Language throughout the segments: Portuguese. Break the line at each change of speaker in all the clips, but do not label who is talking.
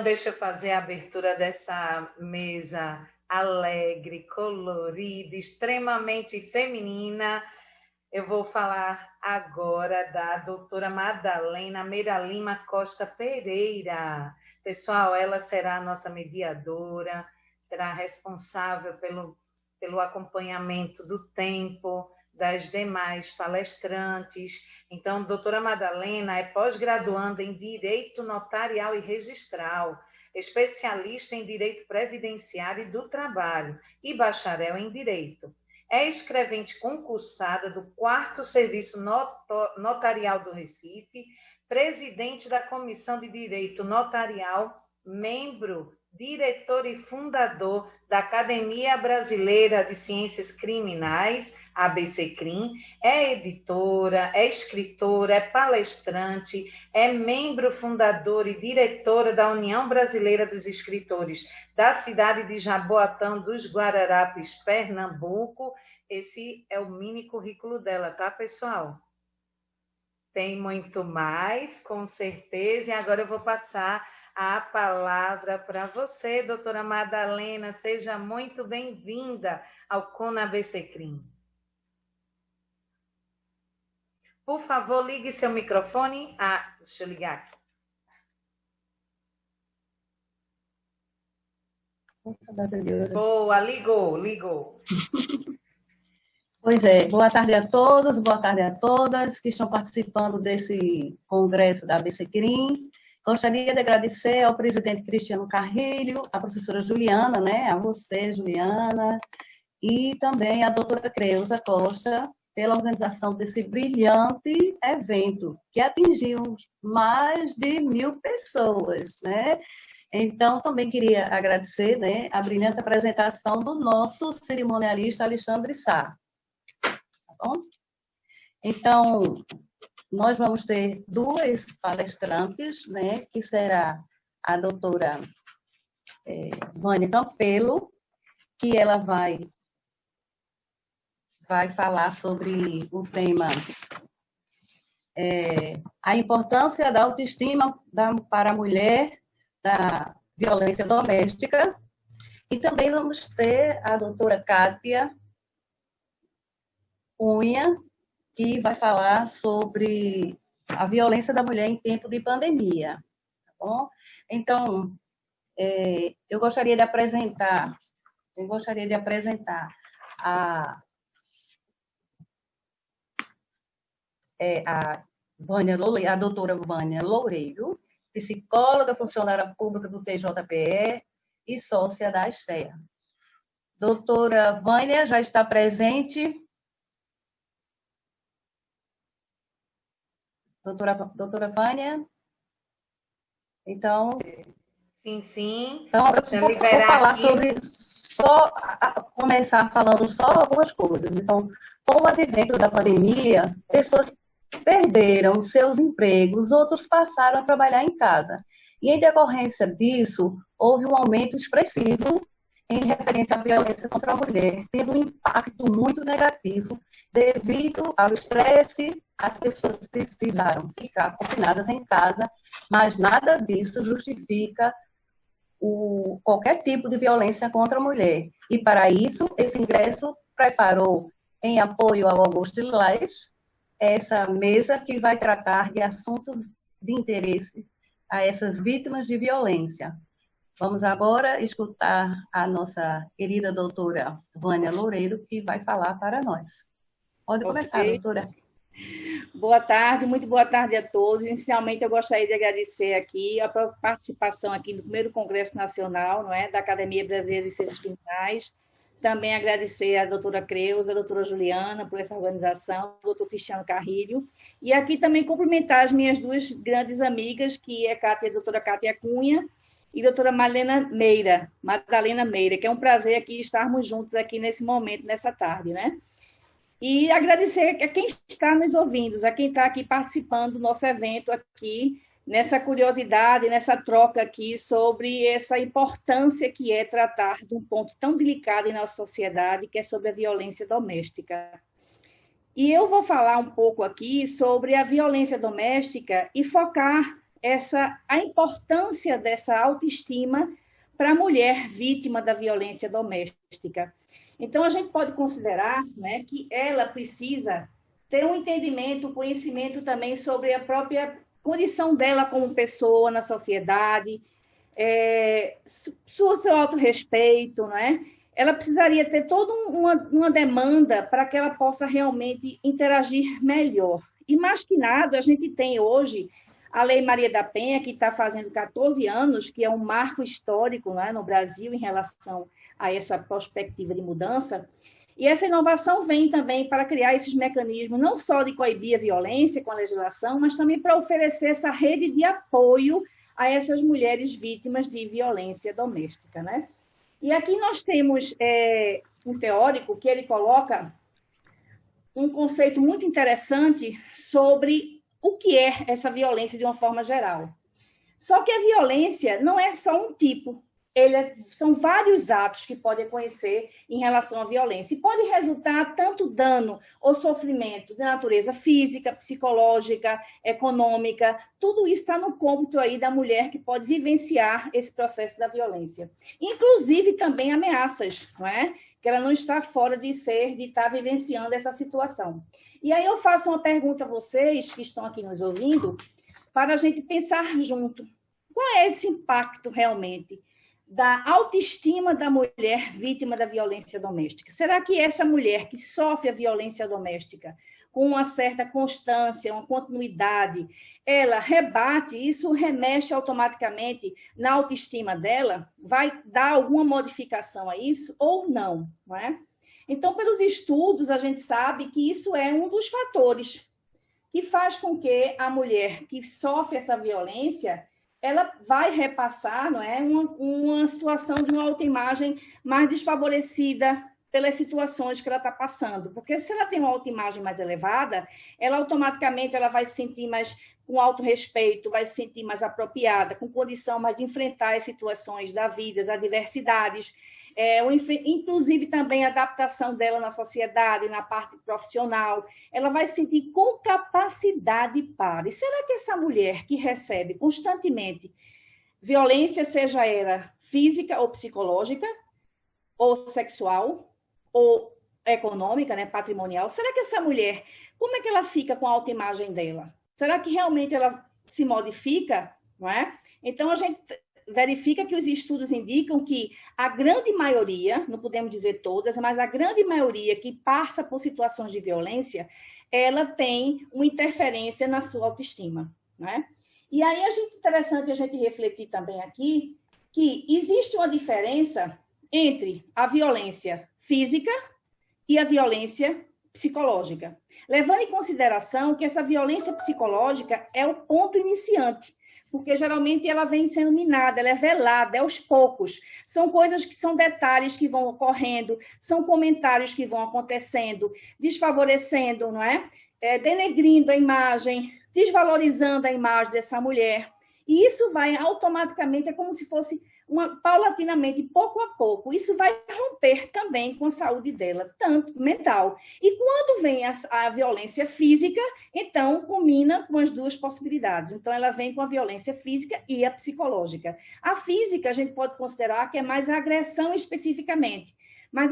deixa eu fazer a abertura dessa mesa alegre, colorida, extremamente feminina. Eu vou falar agora da doutora Madalena Meira Lima Costa Pereira. Pessoal, ela será a nossa mediadora, será responsável pelo acompanhamento do tempo das demais palestrantes. Então, doutora Madalena é pós-graduanda em Direito Notarial e Registral, especialista em Direito Previdenciário e do Trabalho e bacharel em Direito. É escrevente concursada do 4º Serviço Notarial do Recife, presidente da Comissão de Direito Notarial, membro, diretor e fundador da Academia Brasileira de Ciências Criminais, ABCCrim, é editora, é escritora, é palestrante, é membro fundador e diretora da União Brasileira dos Escritores da cidade de Jaboatão dos Guararapes, Pernambuco. Esse é o mini currículo dela, tá, pessoal? Tem muito mais, com certeza, e agora eu vou passar a palavra para você, doutora Madalena. Seja muito bem-vinda ao CONA ABCCrim. Por favor, ligue seu microfone. Deixa eu ligar aqui. Boa, ligou.
Pois é, boa tarde a todos, boa tarde a todas que estão participando desse congresso da ABCCrim. Gostaria de agradecer ao presidente Cristiano Carrilho, à professora Juliana, né, a você, Juliana, e também à doutora Creuza Costa, pela organização desse brilhante evento, que atingiu mais de 1.000 pessoas, né? Então, também queria agradecer, né, a brilhante apresentação do nosso cerimonialista Alexandre Sá. Tá bom? Então, nós vamos ter duas palestrantes, né, que será a doutora Vânia Campelo, que ela vai falar sobre o tema a importância da autoestima para a mulher, da violência doméstica. E também vamos ter a doutora Kátia Cunha, que vai falar sobre a violência da mulher em tempo de pandemia. Tá bom? Então, eu gostaria de apresentar a a doutora Vânia Loureiro, psicóloga, funcionária pública do TJPE e sócia da Astea. Doutora Vânia já está presente. Doutora Vânia? Então...
Sim.
Então, eu vou falar sobre... começar falando só algumas coisas. Então, com o advento da pandemia, pessoas perderam seus empregos, outros passaram a trabalhar em casa. E, em decorrência disso, houve um aumento expressivo em referência à violência contra a mulher, tendo um impacto muito negativo devido ao estresse. As pessoas precisaram ficar confinadas em casa, mas nada disso justifica qualquer tipo de violência contra a mulher. E, para isso, esse ingresso preparou, em apoio ao Augusto Lilás, essa mesa que vai tratar de assuntos de interesse a essas vítimas de violência. Vamos agora escutar a nossa querida doutora Vânia Loureiro, que vai falar para nós. Pode começar, doutora.
Boa tarde, muito boa tarde a todos. Inicialmente, eu gostaria de agradecer aqui a participação aqui no primeiro Congresso Nacional, não é, da Academia Brasileira de Ciências Criminais. Também agradecer à doutora Creuza, à doutora Juliana por essa organização, ao doutor Cristiano Carrilho. E aqui também cumprimentar as minhas duas grandes amigas, que é a doutora Kátia Cunha e a doutora Madalena Meira, que é um prazer aqui estarmos juntos aqui nesse momento, nessa tarde, né? E agradecer a quem está nos ouvindo, a quem está aqui participando do nosso evento aqui, nessa curiosidade, nessa troca aqui sobre essa importância que é tratar de um ponto tão delicado em nossa sociedade, que é sobre a violência doméstica. E eu vou falar um pouco aqui sobre a violência doméstica e focar a importância dessa autoestima para a mulher vítima da violência doméstica. Então, a gente pode considerar, né, que ela precisa ter um entendimento, conhecimento também sobre a própria condição dela como pessoa na sociedade, seu autorrespeito, né? Ela precisaria ter toda uma demanda para que ela possa realmente interagir melhor. E mais que nada, a gente tem hoje a Lei Maria da Penha, que está fazendo 14 anos, que é um marco histórico, né, no Brasil em relação a essa perspectiva de mudança. E essa inovação vem também para criar esses mecanismos, não só de coibir a violência com a legislação, mas também para oferecer essa rede de apoio a essas mulheres vítimas de violência doméstica, né? E aqui nós temos um teórico que ele coloca um conceito muito interessante sobre o que é essa violência de uma forma geral. Só que a violência não é só um tipo, são vários atos que podem acontecer em relação à violência. E pode resultar tanto dano ou sofrimento de natureza física, psicológica, econômica, tudo isso está no cômputo aí da mulher que pode vivenciar esse processo da violência. Inclusive também ameaças, não é? Que ela não está fora de estar vivenciando essa situação. E aí eu faço uma pergunta a vocês que estão aqui nos ouvindo, para a gente pensar junto. Qual é esse impacto realmente da autoestima da mulher vítima da violência doméstica? Será que essa mulher que sofre a violência doméstica com uma certa constância, uma continuidade, ela rebate, isso remexe automaticamente na autoestima dela? Vai dar alguma modificação a isso ou não, não é? Então, pelos estudos, a gente sabe que isso é um dos fatores que faz com que a mulher que sofre essa violência ela vai repassar, não é, uma situação de uma autoimagem mais desfavorecida pelas situações que ela está passando. Porque se ela tem uma autoimagem mais elevada, ela automaticamente ela vai se sentir mais com autorrespeito, vai se sentir mais apropriada, com condição mais de enfrentar as situações da vida, as adversidades, inclusive também a adaptação dela na sociedade, na parte profissional. Ela vai se sentir com capacidade para. E será que essa mulher que recebe constantemente violência, seja ela física ou psicológica, ou sexual, ou econômica, né, patrimonial, será que essa mulher, como é que ela fica com a autoimagem dela? Será que realmente ela se modifica? Não é? Então, a gente verifica que os estudos indicam que a grande maioria, não podemos dizer todas, mas a grande maioria que passa por situações de violência, ela tem uma interferência na sua autoestima, né? E aí é interessante a gente refletir também aqui que existe uma diferença entre a violência física e a violência psicológica, levando em consideração que essa violência psicológica é o ponto iniciante, porque geralmente ela vem sendo minada, ela é velada, é aos poucos. São coisas que são detalhes que vão ocorrendo, são comentários que vão acontecendo, desfavorecendo, não é? Denegrindo a imagem, desvalorizando a imagem dessa mulher. E isso vai automaticamente, é como se fosse paulatinamente, pouco a pouco, isso vai romper também com a saúde dela, tanto mental. E quando vem a violência física, então combina com as duas possibilidades. Então, ela vem com a violência física e a psicológica. A física, a gente pode considerar que é mais a agressão especificamente. Mas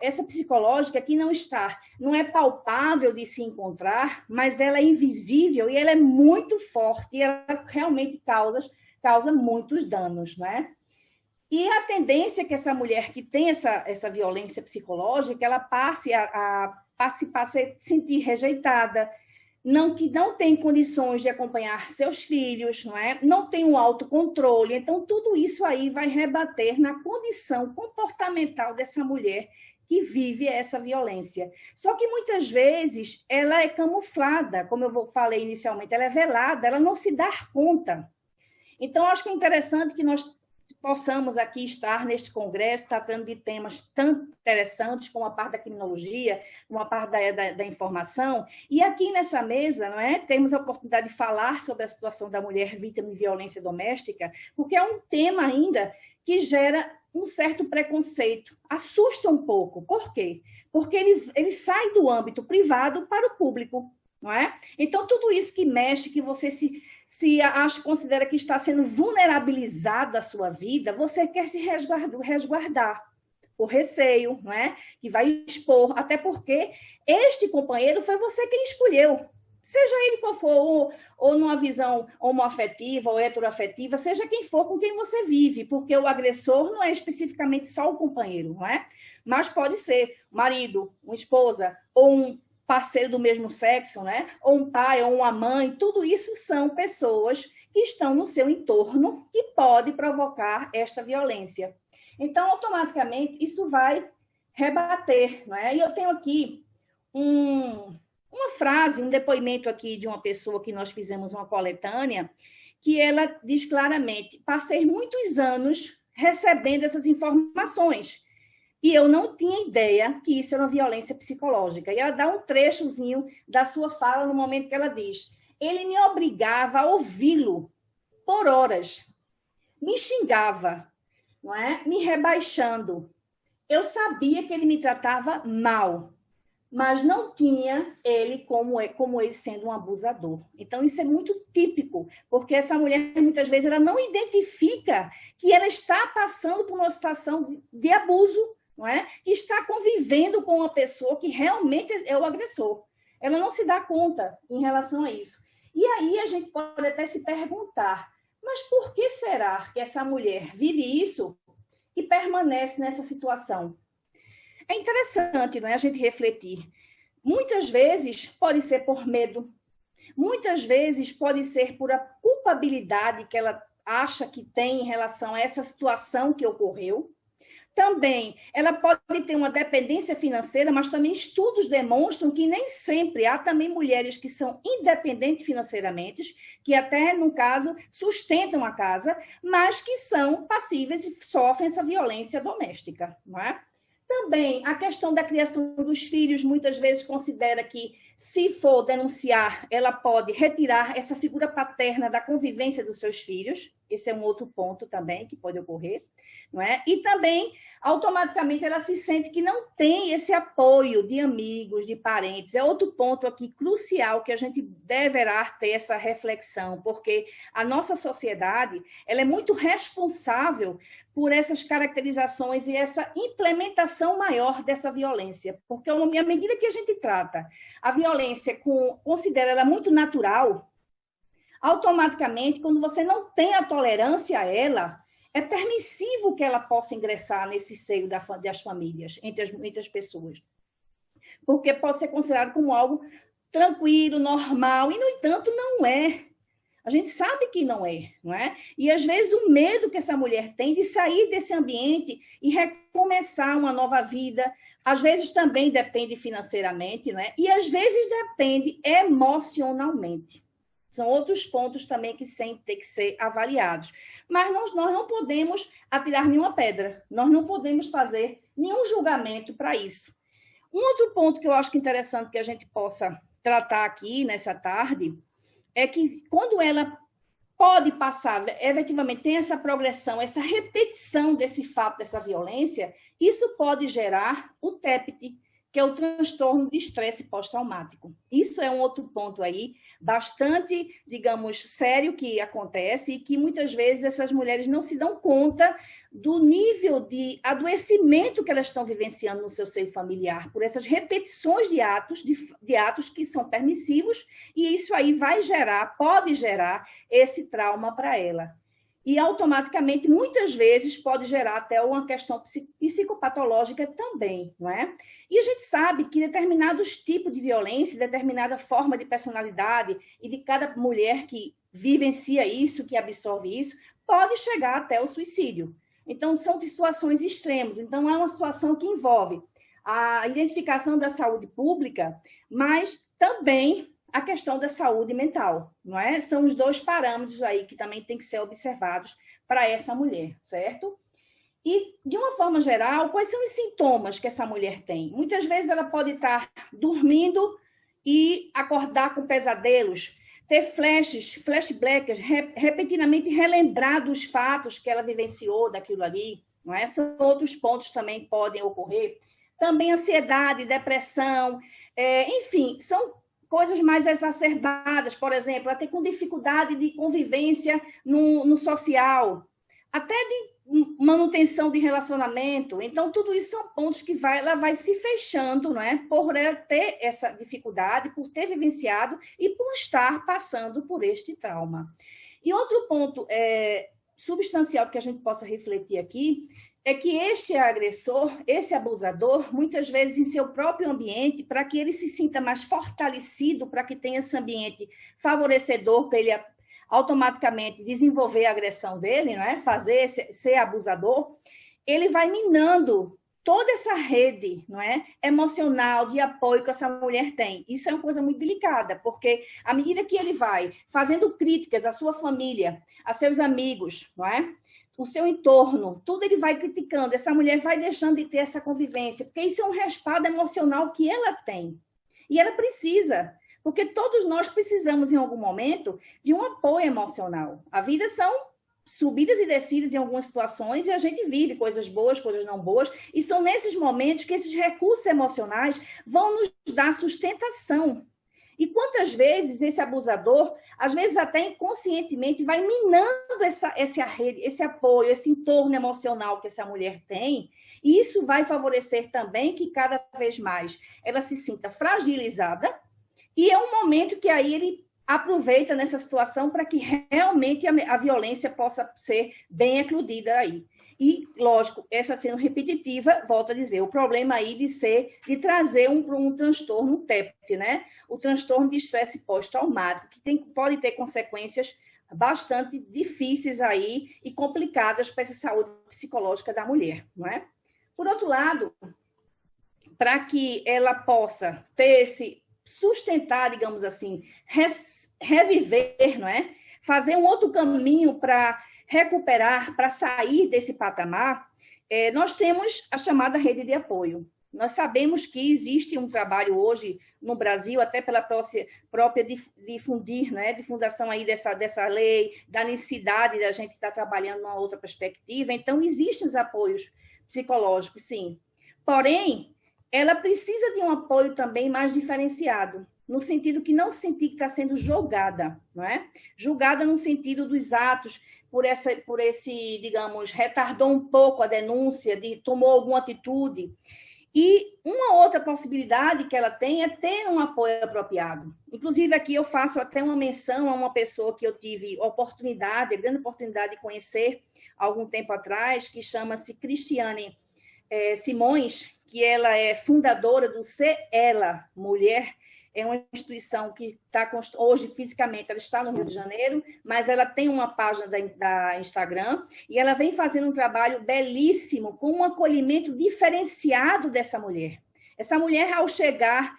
essa psicológica que não é palpável de se encontrar, mas ela é invisível e ela é muito forte e ela realmente causa muitos danos, né? E a tendência é que essa mulher que tem essa violência psicológica, ela passe a se sentir rejeitada, que não tem condições de acompanhar seus filhos, não é? Não tem um autocontrole. Então, tudo isso aí vai rebater na condição comportamental dessa mulher que vive essa violência. Só que, muitas vezes, ela é camuflada, como eu falei inicialmente, ela é velada, ela não se dá conta. Então, acho que é interessante que nós possamos aqui estar neste congresso tratando de temas tão interessantes como a parte da criminologia, como a parte da informação. E aqui nessa mesa, não é, temos a oportunidade de falar sobre a situação da mulher vítima de violência doméstica, porque é um tema ainda que gera um certo preconceito, assusta um pouco. Por quê? Porque ele sai do âmbito privado para o público. não é? Então, tudo isso que mexe, que você considera que está sendo vulnerabilizado a sua vida, você quer se resguardar por receio, não é? Que vai expor, até porque este companheiro foi você quem escolheu. Seja ele qual for, ou numa visão homoafetiva ou heteroafetiva, seja quem for com quem você vive, porque o agressor não é especificamente só o companheiro, não é? Mas pode ser um marido, uma esposa, ou um parceiro do mesmo sexo, né? Ou um pai, ou uma mãe, tudo isso são pessoas que estão no seu entorno que pode provocar esta violência. Então, automaticamente, isso vai rebater, não é? E eu tenho aqui uma frase, um depoimento aqui de uma pessoa que nós fizemos uma coletânea, que ela diz claramente: passei muitos anos recebendo essas informações e eu não tinha ideia que isso era uma violência psicológica. E ela dá um trechozinho da sua fala no momento que ela diz: ele me obrigava a ouvi-lo por horas, me xingava, não é? Me rebaixando. Eu sabia que ele me tratava mal, mas não tinha ele como ele sendo um abusador. Então, isso é muito típico, porque essa mulher, muitas vezes, ela não identifica que ela está passando por uma situação de abuso, não é? Que está convivendo com uma pessoa que realmente é o agressor. Ela não se dá conta em relação a isso. E aí a gente pode até se perguntar, mas por que será que essa mulher vive isso e permanece nessa situação? É interessante, não é, a gente refletir. Muitas vezes pode ser por medo, muitas vezes pode ser por a culpabilidade que ela acha que tem em relação a essa situação que ocorreu. Também, ela pode ter uma dependência financeira, mas também estudos demonstram que nem sempre há também mulheres que são independentes financeiramente, que até, no caso, sustentam a casa, mas que são passíveis e sofrem essa violência doméstica, não é? Também a questão da criação dos filhos, muitas vezes considera que, se for denunciar, ela pode retirar essa figura paterna da convivência dos seus filhos. Esse é um outro ponto também que pode ocorrer, não é? E também, automaticamente, ela se sente que não tem esse apoio de amigos, de parentes. É outro ponto aqui crucial que a gente deverá ter essa reflexão, porque a nossa sociedade, ela é muito responsável por essas caracterizações e essa implementação maior dessa violência. Porque à medida que a gente trata a violência, considera ela muito natural, automaticamente, quando você não tem a tolerância a ela, é permissivo que ela possa ingressar nesse seio das famílias, entre as pessoas. Porque pode ser considerado como algo tranquilo, normal, e, no entanto, não é. A gente sabe que não é, não é? E, às vezes, o medo que essa mulher tem de sair desse ambiente e recomeçar uma nova vida, às vezes também depende financeiramente, não é? E, às vezes, depende emocionalmente. São outros pontos também que têm que ser avaliados. Mas nós não podemos atirar nenhuma pedra, nós não podemos fazer nenhum julgamento para isso. Um outro ponto que eu acho interessante que a gente possa tratar aqui nessa tarde é que quando ela pode passar, efetivamente tem essa progressão, essa repetição desse fato, dessa violência, isso pode gerar o TEPT, que é o transtorno de estresse pós-traumático. Isso é um outro ponto aí, bastante, digamos, sério que acontece e que muitas vezes essas mulheres não se dão conta do nível de adoecimento que elas estão vivenciando no seu seio familiar, por essas repetições de atos que são permissivos, e isso aí pode gerar esse trauma para ela. E, automaticamente, muitas vezes, pode gerar até uma questão psicopatológica também, não é? E a gente sabe que determinados tipos de violência, determinada forma de personalidade e de cada mulher que vivencia isso, que absorve isso, pode chegar até o suicídio. Então, são situações extremas. Então, é uma situação que envolve a identificação da saúde pública, mas também a questão da saúde mental, não é? São os dois parâmetros aí que também tem que ser observados para essa mulher, certo? E, de uma forma geral, quais são os sintomas que essa mulher tem? Muitas vezes ela pode estar dormindo e acordar com pesadelos, ter flashbacks, repentinamente relembrar dos fatos que ela vivenciou daquilo ali, não é? São outros pontos também que podem ocorrer. Também ansiedade, depressão, enfim, são coisas mais exacerbadas, por exemplo, até com dificuldade de convivência no social, até de manutenção de relacionamento. Então, tudo isso são pontos que ela vai se fechando, não é? Por ela ter essa dificuldade, por ter vivenciado e por estar passando por este trauma. E outro ponto substancial que a gente possa refletir aqui é que este agressor, esse abusador, muitas vezes em seu próprio ambiente, para que ele se sinta mais fortalecido, para que tenha esse ambiente favorecedor para ele automaticamente desenvolver a agressão dele, não é? Ser abusador, ele vai minando toda essa rede, não é? Emocional, de apoio que essa mulher tem. Isso é uma coisa muito delicada, porque à medida que ele vai fazendo críticas à sua família, a seus amigos, não é? O seu entorno, tudo ele vai criticando, essa mulher vai deixando de ter essa convivência, porque isso é um respaldo emocional que ela tem. E ela precisa, porque todos nós precisamos, em algum momento, de um apoio emocional. A vida são subidas e descidas em algumas situações e a gente vive coisas boas, coisas não boas, e são nesses momentos que esses recursos emocionais vão nos dar sustentação. E quantas vezes esse abusador, às vezes até inconscientemente, vai minando essa rede, esse apoio, esse entorno emocional que essa mulher tem, e isso vai favorecer também que cada vez mais ela se sinta fragilizada, e é um momento que aí ele aproveita nessa situação para que realmente a violência possa ser bem ecludida aí. E, lógico, essa sendo repetitiva, volto a dizer, o problema aí de trazer um transtorno TEPT, né? O transtorno de estresse pós-traumático, que pode ter consequências bastante difíceis aí e complicadas para essa saúde psicológica da mulher, não é? Por outro lado, para que ela possa sustentar, digamos assim, reviver, não é? Fazer um outro caminho para recuperar, para sair desse patamar, nós temos a chamada rede de apoio. Nós sabemos que existe um trabalho hoje no Brasil, até pela própria difundir, né, difundação aí dessa lei, da necessidade da gente estar trabalhando numa outra perspectiva. Então, existem os apoios psicológicos, sim. Porém, ela precisa de um apoio também mais diferenciado, no sentido que não sentir que está sendo julgada, não é? Julgada no sentido dos atos, por esse, digamos, retardou um pouco a denúncia, tomou alguma atitude. E uma outra possibilidade que ela tem é ter um apoio apropriado. Inclusive, aqui eu faço até uma menção a uma pessoa que eu tive grande oportunidade de conhecer há algum tempo atrás, que chama-se Cristiane Simões, que ela é fundadora do Ser Ela Mulher. É uma instituição que está hoje, fisicamente, ela está no Rio de Janeiro, mas ela tem uma página da Instagram e ela vem fazendo um trabalho belíssimo com um acolhimento diferenciado dessa mulher. Essa mulher, ao chegar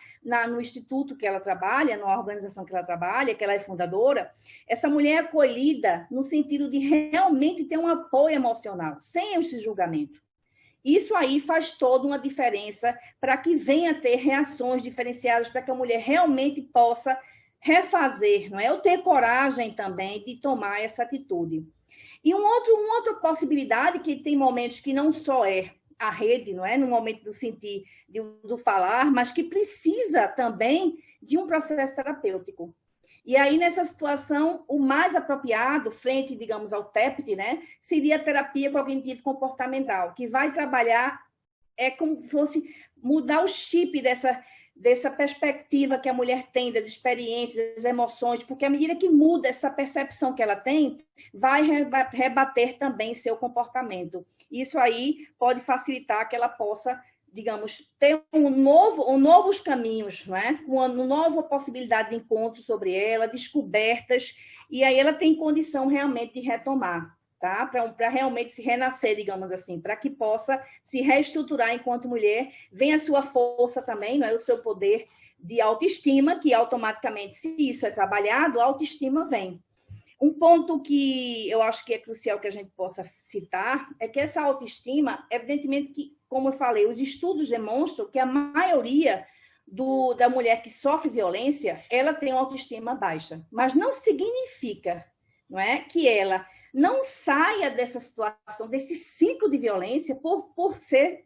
no instituto que ela trabalha, na organização que ela trabalha, que ela é fundadora, essa mulher é acolhida no sentido de realmente ter um apoio emocional, sem esse julgamento. Isso aí faz toda uma diferença para que venha ter reações diferenciadas, para que a mulher realmente possa refazer, não é? Eu ter coragem também de tomar essa atitude. E uma outra possibilidade, que tem momentos que não só é a rede, não é? No momento do sentir, do falar, mas que precisa também de um processo terapêutico. E aí, nessa situação, o mais apropriado, frente, digamos, ao TEPT, né, seria a terapia cognitivo-comportamental, que vai trabalhar, como se fosse mudar o chip dessa perspectiva que a mulher tem, das experiências, das emoções, porque à medida que muda essa percepção que ela tem, vai rebater também seu comportamento. Isso aí pode facilitar que ela possa, digamos, ter novos caminhos, não é? Uma nova possibilidade de encontro sobre ela, descobertas, e aí ela tem condição realmente de retomar, tá? Para realmente se renascer, digamos assim, para que possa se reestruturar enquanto mulher, vem a sua força também, não é? O seu poder de autoestima, que automaticamente, se isso é trabalhado, a autoestima vem. Um ponto que eu acho que é crucial que a gente possa citar é que essa autoestima, evidentemente que, como eu falei, os estudos demonstram que a maioria da mulher que sofre violência, ela tem uma autoestima baixa. Mas não significa, não é, que ela não saia dessa situação, desse ciclo de violência por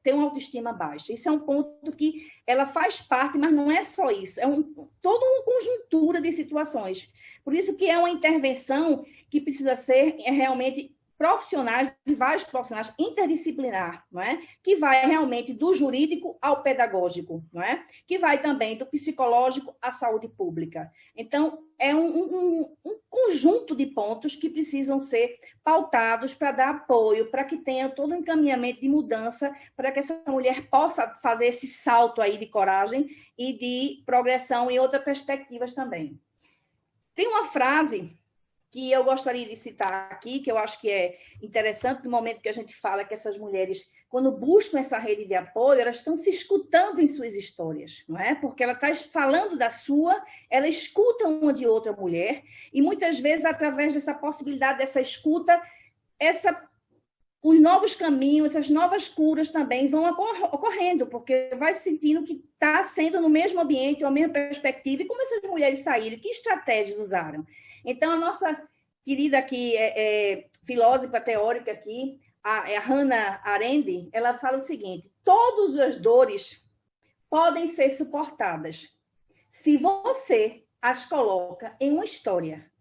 ter uma autoestima baixa. Isso é um ponto que ela faz parte, mas não é só isso, é toda uma conjuntura de situações. Por isso que é uma intervenção que precisa ser realmente profissionais, de vários profissionais, interdisciplinar, não é? Que vai realmente do jurídico ao pedagógico, não é? Que vai também do psicológico à saúde pública. Então, é um conjunto de pontos que precisam ser pautados para dar apoio, para que tenha todo um encaminhamento de mudança, para que essa mulher possa fazer esse salto aí de coragem e de progressão em outras perspectivas também. Tem uma frase que eu gostaria de citar aqui, que eu acho que é interessante no momento que a gente fala que essas mulheres, quando buscam essa rede de apoio, elas estão se escutando em suas histórias, não é? Porque ela está falando da sua, ela escuta uma de outra mulher, e muitas vezes, através dessa possibilidade, dessa escuta, os novos caminhos, essas novas curas também vão ocorrendo, porque vai sentindo que está sendo no mesmo ambiente, a mesma perspectiva, e como essas mulheres saíram, que estratégias usaram. Então, a nossa querida aqui, filósofa teórica aqui, a Hannah Arendt, ela fala o seguinte: todas as dores podem ser suportadas se você as coloca em uma história,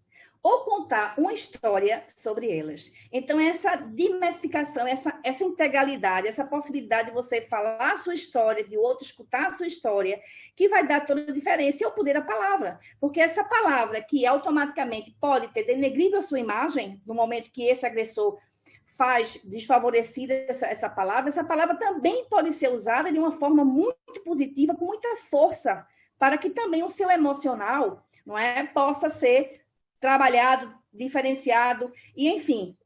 ou contar uma história sobre elas. Então, essa diversificação, essa integralidade, essa possibilidade de você falar a sua história, de outro escutar a sua história, que vai dar toda a diferença, e é o poder da palavra. Porque essa palavra que automaticamente pode ter denegrido a sua imagem, no momento que esse agressor faz desfavorecida essa palavra também pode ser usada de uma forma muito positiva, com muita força, para que também o seu emocional, não é, possa ser trabalhado, diferenciado e, enfim,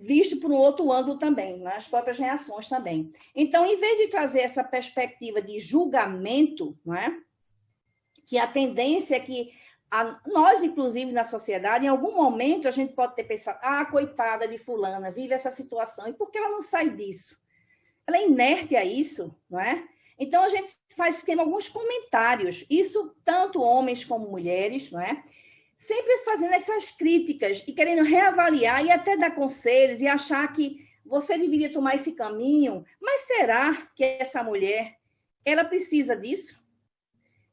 visto por um outro ângulo também, nas próprias reações também. Então, em vez de trazer essa perspectiva de julgamento, não é? Que a tendência é que nós, inclusive, na sociedade, em algum momento a gente pode ter pensado, coitada de fulana, vive essa situação, e por que ela não sai disso? Ela é inerte a isso, não é? Então, a gente faz alguns comentários, isso tanto homens como mulheres, não é? Sempre fazendo essas críticas e querendo reavaliar e até dar conselhos e achar que você deveria tomar esse caminho, mas será que essa mulher, ela precisa disso?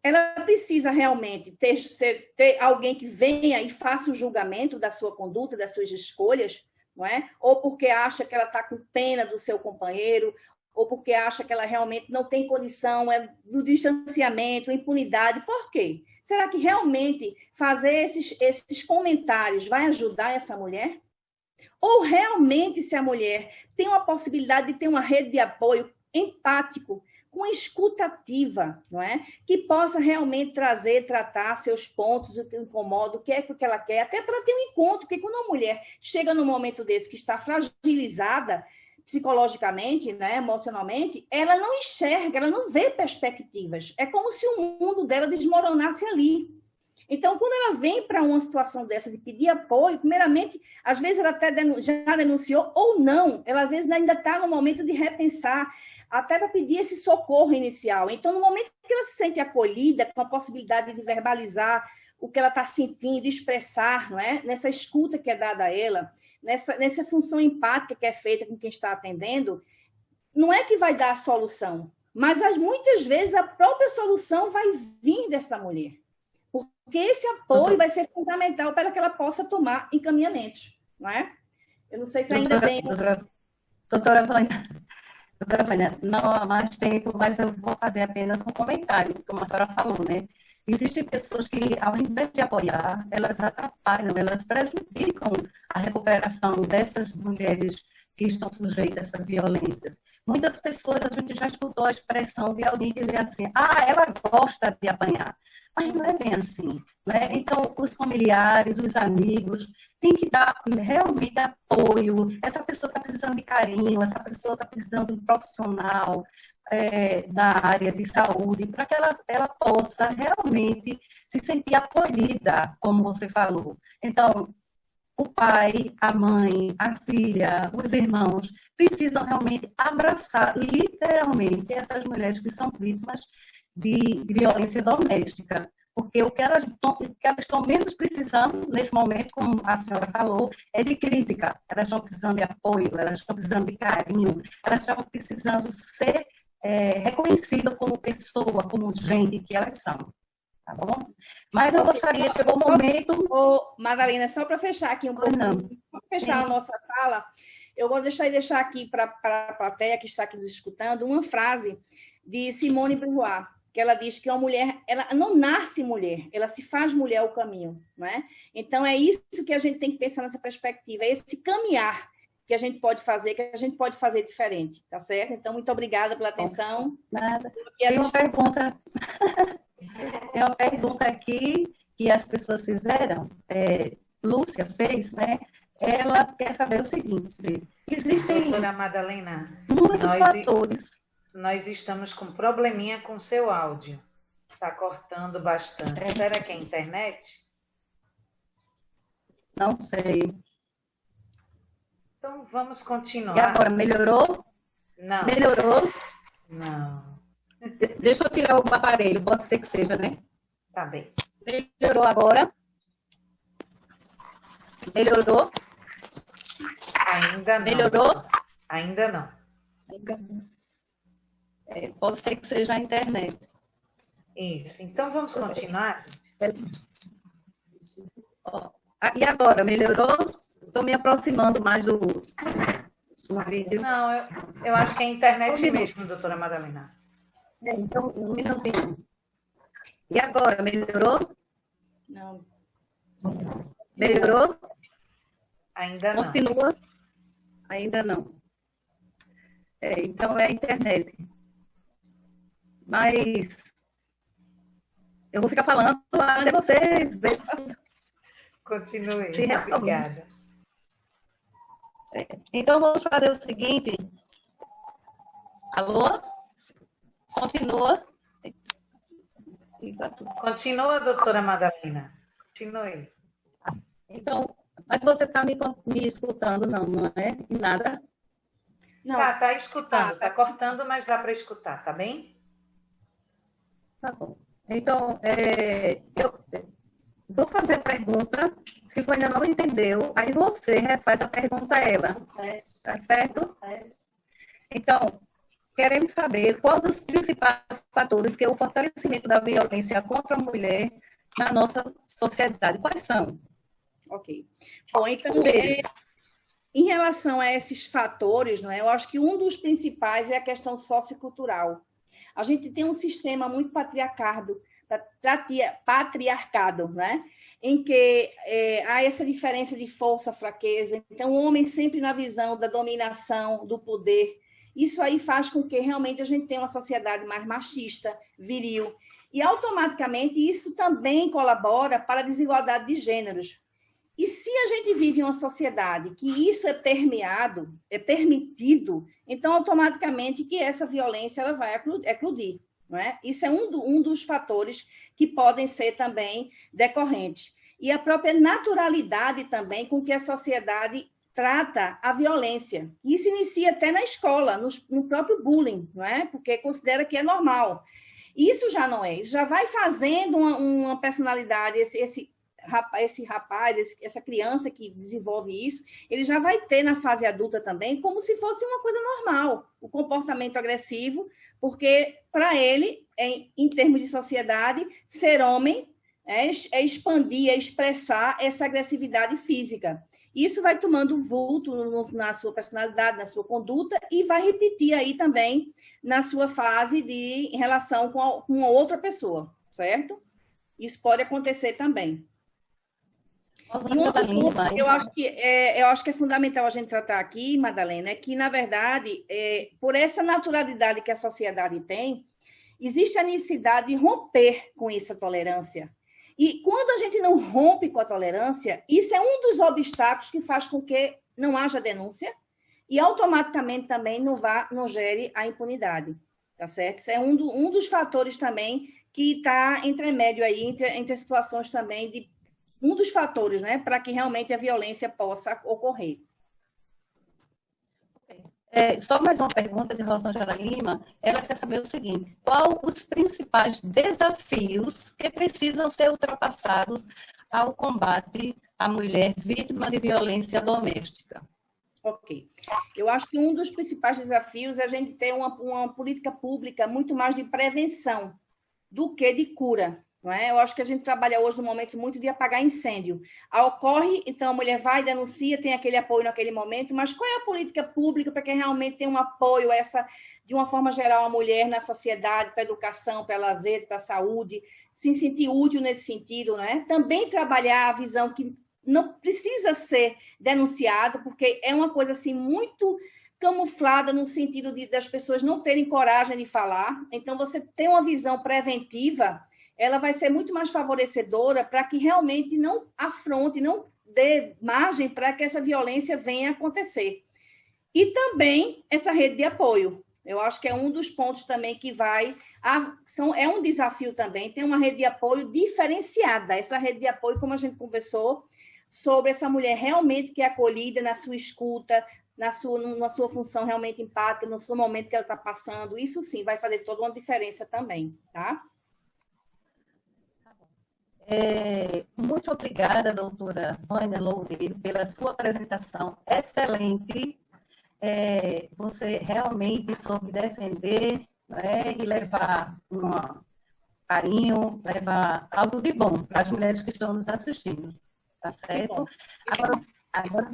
Ela precisa realmente ter alguém que venha e faça o julgamento da sua conduta, das suas escolhas, não é? Ou porque acha que ela está com pena do seu companheiro, ou porque acha que ela realmente não tem condição, do distanciamento, impunidade. Por quê? Será que realmente fazer esses comentários vai ajudar essa mulher? Ou realmente, se a mulher tem uma possibilidade de ter uma rede de apoio empático, com escutativa, não é? Que possa realmente tratar seus pontos, o que incomoda, o que é que ela quer, até para ter um encontro, porque quando uma mulher chega num momento desse que está fragilizada psicologicamente, né, emocionalmente, ela não enxerga, ela não vê perspectivas. É como se o mundo dela desmoronasse ali. Então, quando ela vem para uma situação dessa de pedir apoio, primeiramente, às vezes ela até já denunciou ou não, ela às vezes ainda está no momento de repensar, até para pedir esse socorro inicial. Então, no momento que ela se sente acolhida, com a possibilidade de verbalizar o que ela está sentindo, expressar, não é? Nessa escuta que é dada a ela, nessa função empática que é feita com quem está atendendo, não é que vai dar a solução, mas muitas vezes a própria solução vai vir dessa mulher. Porque esse apoio vai ser fundamental para que ela possa tomar encaminhamentos, não é? Eu não sei se ainda tem...
Doutora Vânia, não há mais tempo, mas eu vou fazer apenas um comentário, como a senhora falou, né? Existem pessoas que, ao invés de apoiar, elas atrapalham, elas prejudicam a recuperação dessas mulheres que estão sujeitas a essas violências. Muitas pessoas, a gente já escutou a expressão de alguém dizer assim, ela gosta de apanhar. Mas não é bem assim, né? Então, os familiares, os amigos, têm que dar realmente apoio. Essa pessoa está precisando de carinho, essa pessoa está precisando de um profissional da área de saúde, para que ela possa realmente se sentir acolhida, como você falou. Então, o pai, a mãe, a filha, os irmãos precisam realmente abraçar literalmente essas mulheres que são vítimas de violência doméstica, Porque o que elas estão menos precisando nesse momento, como a senhora falou, é de crítica. Elas estão precisando de apoio, elas estão precisando de carinho, elas estão precisando ser reconhecidas como pessoa, como gente que elas são. Tá bom? Mas eu gostaria, chegou o momento...
Ô, Madalena, só para fechar aqui um pouco, para fechar a nossa fala, eu gostaria de deixar aqui para a plateia que está aqui nos escutando uma frase de Simone de Beauvoir, que ela diz que uma mulher, ela não nasce mulher, ela se faz mulher o caminho, não é? Então, é isso que a gente tem que pensar nessa perspectiva, é esse caminhar que a gente pode fazer diferente, tá certo? Então, muito obrigada pela atenção.
Nada. Tem uma pergunta... Tem uma pergunta aqui que as pessoas fizeram, Lúcia fez, né? Ela quer saber o seguinte, existem
Doutora Madalena,
muitos fatores.
Nós estamos com probleminha com seu áudio. Está cortando bastante. Será que é a internet?
Não sei.
Então, vamos continuar.
E agora, melhorou?
Não.
Melhorou?
Não.
Deixa eu tirar o aparelho, pode ser que seja, né?
Tá bem.
Melhorou agora? Melhorou?
Ainda não.
Melhorou?
Ainda não.
Pode ser que seja a internet.
Isso. Então, vamos continuar?
E agora, melhorou? Estou me aproximando mais do vídeo.
Não, eu acho que é a internet mesmo, doutora Madalena.
Então, um minutinho. E agora, melhorou?
Não.
Melhorou?
Ainda não.
Continua? Ainda não. Então, é a internet. Mas eu vou ficar falando até vocês verem.
Continue. Obrigada.
Então, vamos fazer o seguinte. Alô? Continua.
Continua, doutora Madalena. Continue.
Então, mas você está me escutando, não é? Nada?
Não.
Tá escutando. Tá cortando, mas dá para escutar, tá bem?
Tá bom. Então, eu vou fazer a pergunta. Se você ainda não entendeu, aí você refaz a pergunta a ela. Tá certo? Então, queremos saber qual dos principais fatores que é o fortalecimento da violência contra a mulher na nossa sociedade. Quais são?
Ok. Bom, então,
Deles.
em relação a esses fatores, não é? Eu acho que um dos principais é a questão sociocultural. A gente tem um sistema muito patriarcado, né? Em que há essa diferença de força, fraqueza. Então, o homem sempre na visão da dominação, do poder. Isso aí faz com que realmente a gente tenha uma sociedade mais machista, viril. E, automaticamente, isso também colabora para a desigualdade de gêneros. E se a gente vive em uma sociedade que isso é permeado, é permitido, então, automaticamente, que essa violência ela vai eclodir. Não é? Isso é um dos fatores que podem ser também decorrentes. E a própria naturalidade também com que a sociedade trata a violência. Isso inicia até na escola, no próprio bullying, não é? Porque considera que é normal. Isso já não é. Isso já vai fazendo uma personalidade, esse rapaz, essa criança que desenvolve isso, ele já vai ter na fase adulta também como se fosse uma coisa normal, o comportamento agressivo, porque para ele, em termos de sociedade, ser homem é expandir, é expressar essa agressividade física. Isso vai tomando vulto na sua personalidade, na sua conduta, e vai repetir aí também na sua fase em relação com uma outra pessoa, certo? Isso pode acontecer também. E um outro ponto que eu acho que é fundamental a gente tratar aqui, Madalena, é que, na verdade, por essa naturalidade que a sociedade tem, existe a necessidade de romper com essa tolerância. E quando a gente não rompe com a tolerância, isso é um dos obstáculos que faz com que não haja denúncia e automaticamente também não gere a impunidade, tá certo? Isso é um dos fatores também que está entremédio aí entre situações também de um dos fatores, né, para que realmente a violência possa ocorrer.
Só mais uma pergunta de Rosângela Lima. Ela quer saber o seguinte: qual os principais desafios que precisam ser ultrapassados ao combate à mulher vítima de violência doméstica?
Ok. Eu acho que um dos principais desafios é a gente ter uma política pública muito mais de prevenção do que de cura. Não é? Eu acho que a gente trabalha hoje no momento muito de apagar incêndio. Ocorre, então a mulher vai, denuncia, tem aquele apoio naquele momento, mas qual é a política pública para que realmente tenha um apoio de uma forma geral, a mulher na sociedade, para a educação, para lazer, para a saúde, se sentir útil nesse sentido, não é? Também trabalhar a visão que não precisa ser denunciado, porque é uma coisa assim muito camuflada no sentido das pessoas não terem coragem de falar. Então, você tem uma visão preventiva, ela vai ser muito mais favorecedora para que realmente não afronte, não dê margem para que essa violência venha a acontecer. E também essa rede de apoio. Eu acho que é um dos pontos também que é um desafio também, ter uma rede de apoio diferenciada. Essa rede de apoio, como a gente conversou, sobre essa mulher realmente que é acolhida na sua escuta, na sua função realmente empática, no seu momento que ela está passando. Isso sim vai fazer toda uma diferença também, tá?
Muito obrigada, doutora Vânia Loureiro, pela sua apresentação excelente. Você realmente soube defender, né, e levar um carinho, levar algo de bom para as mulheres que estão nos assistindo, tá certo? Agora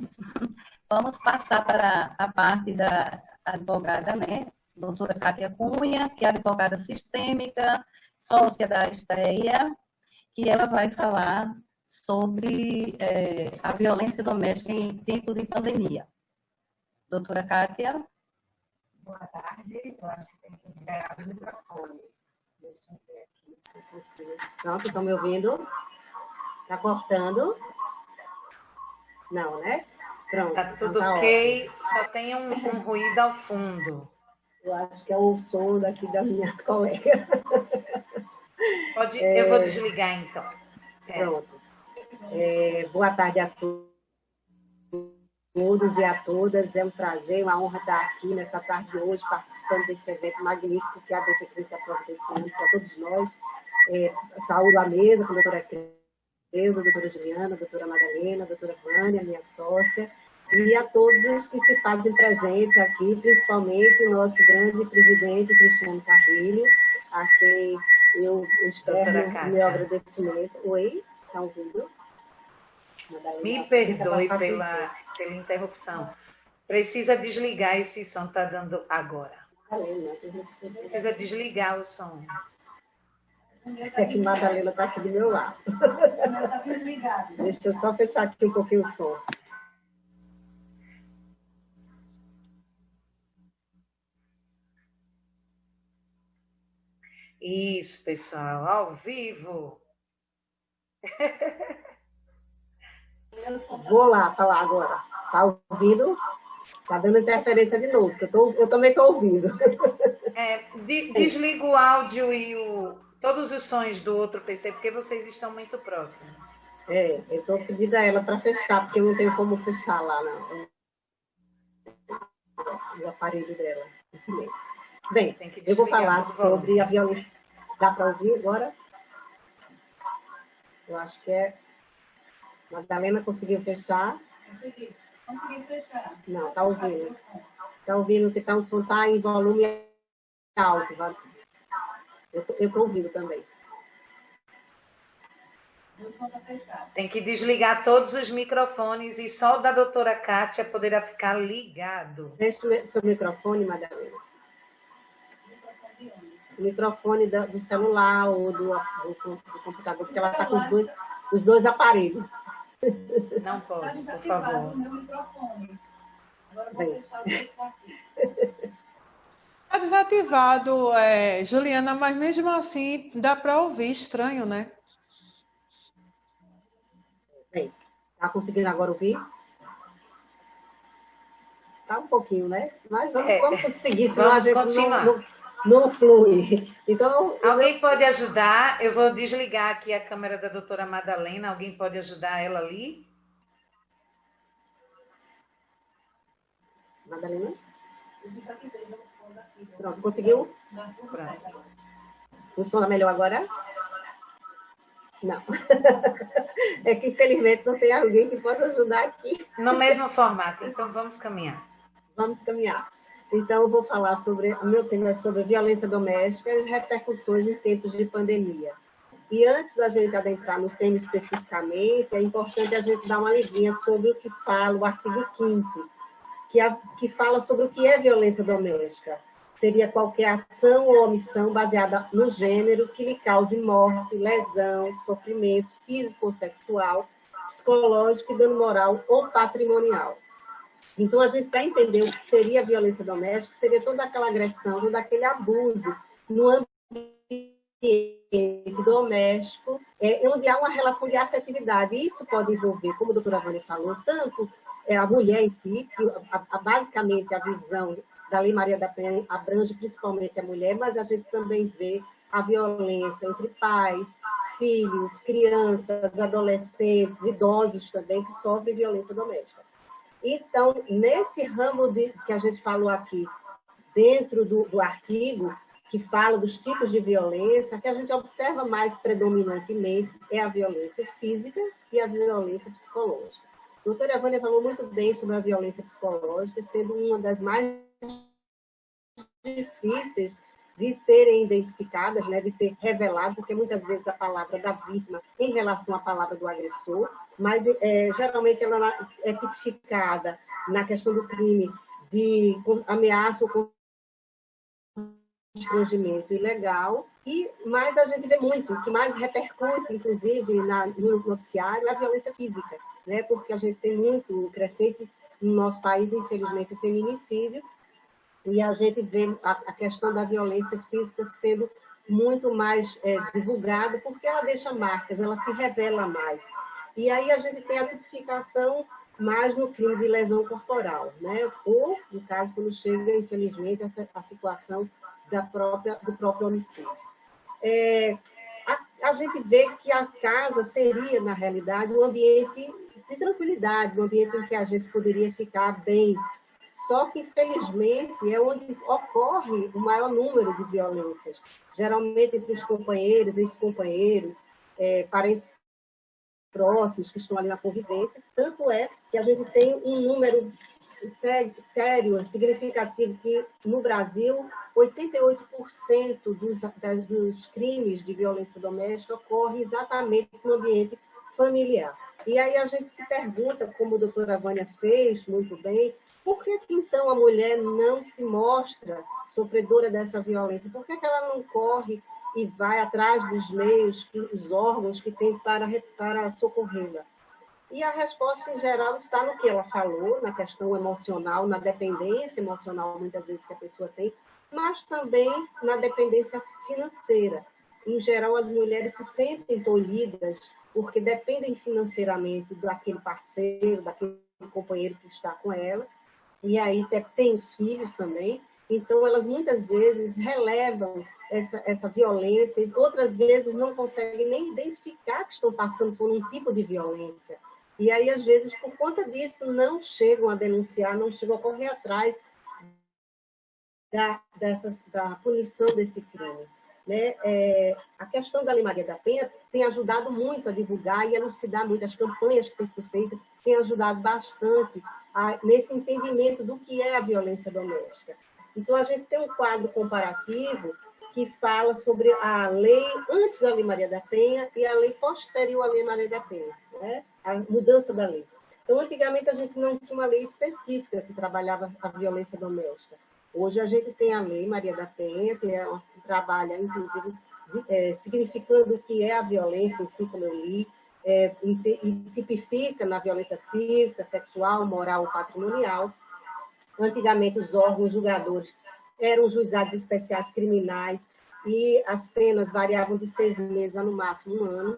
vamos passar para a parte da advogada, né, doutora Kátia Cunha, que é advogada sistêmica, sócia da STEA, que ela vai falar sobre a violência doméstica em tempo de pandemia. Doutora Kátia.
Boa tarde. Eu acho que tem que liberar o microfone. Deixa eu ver aqui se eu consigo. Pronto, estão me ouvindo? Está cortando? Não, né? Pronto.
Está tudo então ok, ótimo. Só tem um ruído ao fundo.
Eu acho que é o som daqui da minha colega.
Eu vou desligar, então.
Pronto. Boa tarde a todos e a todas. É um prazer, uma honra estar aqui nessa tarde de hoje, participando desse evento magnífico que a ABC Clínica está providenciando para todos nós. Saúdo a mesa com a doutora Creuza, a doutora Juliana, a doutora Madalena, a doutora Vânia, minha sócia, e a todos os que se fazem presentes aqui, principalmente o nosso grande presidente, Cristiano Carrilho, a quem eu externo o meu agradecimento. Oi, está ouvindo?
Me perdoe pela interrupção. Precisa desligar esse som, está dando agora. Precisa desligar o som.
É que Madalena está aqui do meu lado. Deixa eu só fechar aqui um pouquinho o som.
Isso, pessoal, ao vivo.
Vou lá falar agora. Está ouvindo? Está dando interferência de novo, porque eu também estou ouvindo.
Desliga o áudio e todos os sons do outro PC, porque vocês estão muito próximos.
Eu estou pedindo a ela para fechar, porque eu não tenho como fechar lá no aparelho dela. Bem, eu vou falar sobre a violência. Dá para ouvir agora? Eu acho que é. Madalena conseguiu fechar? Consegui fechar. Não, está ouvindo. Está ouvindo que o som está em volume alto. Eu estou ouvindo também.
Tem que desligar todos os microfones e só o da doutora Kátia poderá ficar ligado.
Deixa o seu microfone, Madalena. O microfone do celular ou do computador, porque ela está com os dois aparelhos.
Não pode, por favor.
Está desativado, Juliana, mas mesmo assim dá para ouvir. Estranho, né?
Bem, está conseguindo agora ouvir? Está um pouquinho, né? Mas vamos conseguir, senão a gente não flui. Então,
alguém pode ajudar? Eu vou desligar aqui a câmera da doutora Madalena. Alguém pode ajudar ela ali?
Madalena? Pronto, conseguiu?
Pronto.
Funciona melhor agora? Não. É que, infelizmente, não tem alguém que possa ajudar aqui.
No mesmo formato, então vamos caminhar.
Vamos caminhar. Então, eu vou falar sobre... O meu tema é sobre violência doméstica e repercussões em tempos de pandemia. E antes da gente adentrar no tema especificamente, é importante a gente dar uma lidinha sobre o que fala o artigo 5º, que fala sobre o que é violência doméstica. Seria qualquer ação ou omissão baseada no gênero que lhe cause morte, lesão, sofrimento físico ou sexual, psicológico e dano moral ou patrimonial. Então, a gente, para entender o que seria violência doméstica, seria toda aquela agressão, todo aquele abuso no ambiente doméstico, onde há uma relação de afetividade. Isso pode envolver, como a doutora Vânia falou, tanto a mulher em si, que basicamente a visão da Lei Maria da Penha abrange principalmente a mulher, mas a gente também vê a violência entre pais, filhos, crianças, adolescentes, idosos também, que sofrem violência doméstica. Então, nesse ramo que a gente falou aqui, dentro do artigo, que fala dos tipos de violência, que a gente observa mais predominantemente é a violência física e a violência psicológica. A doutora Vânia falou muito bem sobre a violência psicológica, sendo uma das mais difíceis de serem identificadas, né, de ser revelada, porque muitas vezes a palavra da vítima em relação à palavra do agressor, mas geralmente ela é tipificada na questão do crime de ameaça ou constrangimento ilegal, mas a gente vê muito, o que mais repercute, inclusive, no noticiário, é a violência física, né, porque a gente tem muito crescente no nosso país, infelizmente, o feminicídio, e a gente vê a questão da violência física sendo muito mais divulgada, porque ela deixa marcas, ela se revela mais. E aí a gente tem a tipificação mais no crime de lesão corporal, né? Ou, no caso, quando chega, infelizmente, a situação do próprio homicídio. A gente vê que a casa seria, na realidade, um ambiente de tranquilidade, um ambiente em que a gente poderia ficar bem. Só que, infelizmente, é onde ocorre o maior número de violências, geralmente entre os companheiros, ex-companheiros, parentes próximos que estão ali na convivência. Tanto é que a gente tem um número sério, significativo, que no Brasil, 88% dos crimes de violência doméstica ocorrem exatamente no ambiente familiar. E aí a gente se pergunta, como a doutora Vânia fez muito bem, por que então a mulher não se mostra sofredora dessa violência? Por que ela não corre e vai atrás dos meios, os órgãos que tem para socorrê-la? E a resposta, em geral, está no que ela falou, na questão emocional, na dependência emocional, muitas vezes, que a pessoa tem, mas também na dependência financeira. Em geral, as mulheres se sentem tolhidas porque dependem financeiramente daquele parceiro, daquele companheiro que está com ela, e aí tem os filhos também, então elas muitas vezes relevam essa violência e outras vezes não conseguem nem identificar que estão passando por um tipo de violência. E aí, às vezes, por conta disso, não chegam a denunciar, não chegam a correr atrás da punição desse crime. Né? A questão da Lei Maria da Penha tem ajudado muito a divulgar e elucidar muito. As campanhas que têm sido feitas têm ajudado bastante nesse entendimento do que é a violência doméstica. Então, a gente tem um quadro comparativo que fala sobre a lei antes da Lei Maria da Penha e a lei posterior à Lei Maria da Penha, né? A mudança da lei. Então, antigamente, a gente não tinha uma lei específica que trabalhava a violência doméstica. Hoje, a gente tem a Lei Maria da Penha, que trabalha, inclusive, significando o que é a violência em si, como eu li, e tipifica na violência física, sexual, moral ou patrimonial. Antigamente, os órgãos julgadores eram juizados especiais criminais e as penas variavam de 6 meses a, no máximo, 1 ano.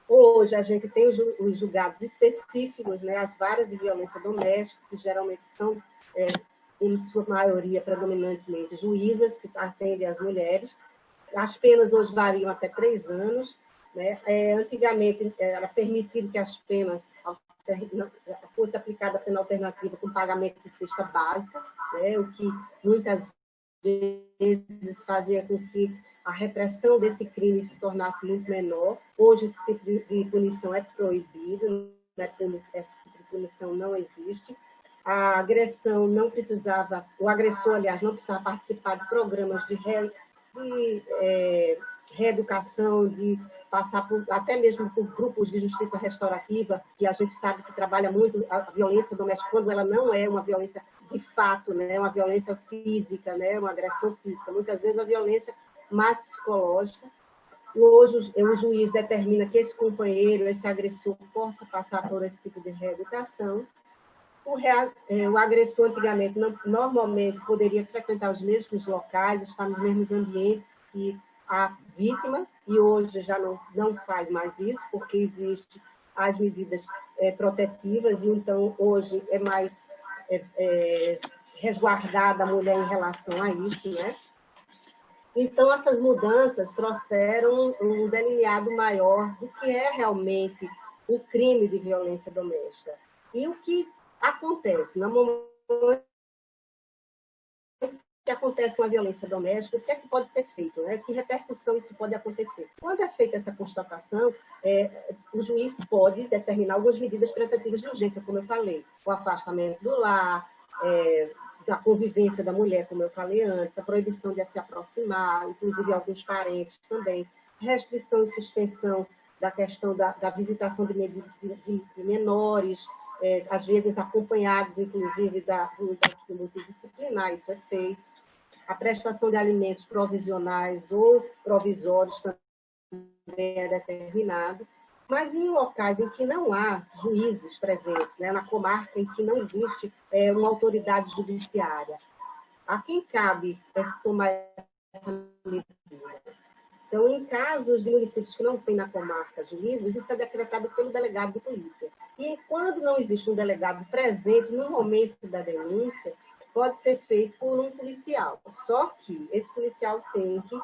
Hoje, a gente tem os julgados específicos, né, as varas de violência doméstica, que geralmente são, em sua maioria, predominantemente juízas, que atendem as mulheres. As penas hoje variam até 3 anos. Né? Antigamente, era permitido que as penas fosse aplicada a pena alternativa com pagamento de cesta básica. né? O que muitas vezes fazia com que a repressão desse crime se tornasse muito menor. Hoje, esse tipo de punição é proibido, né? Esse tipo de punição não existe. A agressão não precisava, o agressor, aliás, não precisava participar de programas de reeducação, de passar até mesmo por grupos de justiça restaurativa, que a gente sabe que trabalha muito a violência doméstica, quando ela não é uma violência de fato, né, uma violência física, né, uma agressão física. Muitas vezes a violência mais psicológica. Hoje o juiz determina que esse companheiro, esse agressor, possa passar por esse tipo de reeducação. O agressor, antigamente, normalmente poderia frequentar os mesmos locais, estar nos mesmos ambientes que a vítima, e hoje já não faz mais isso, porque existem as medidas protetivas, e então hoje é mais resguardada a mulher em relação a isso, né? Então, essas mudanças trouxeram um delineado maior do que é realmente o crime de violência doméstica. E o que acontece no momento que acontece com a violência doméstica, o que é que pode ser feito, né? Que repercussão isso pode acontecer? Quando é feita essa constatação, o juiz pode determinar algumas medidas protetivas de urgência, como eu falei, o afastamento do lar, da convivência da mulher, como eu falei antes, a proibição de se aproximar, inclusive alguns parentes também, restrição e suspensão da questão da visitação de menores, às vezes acompanhados, inclusive, do multidisciplinar, isso é feito. A prestação de alimentos provisionais ou provisórios também é determinado. Mas em locais em que não há juízes presentes, né, na comarca em que não existe uma autoridade judiciária, a quem cabe tomar essa medida? Então, em casos de municípios que não têm na comarca juízes, isso é decretado pelo delegado de polícia. E quando não existe um delegado presente no momento da denúncia, pode ser feito por um policial. Só que esse policial tem que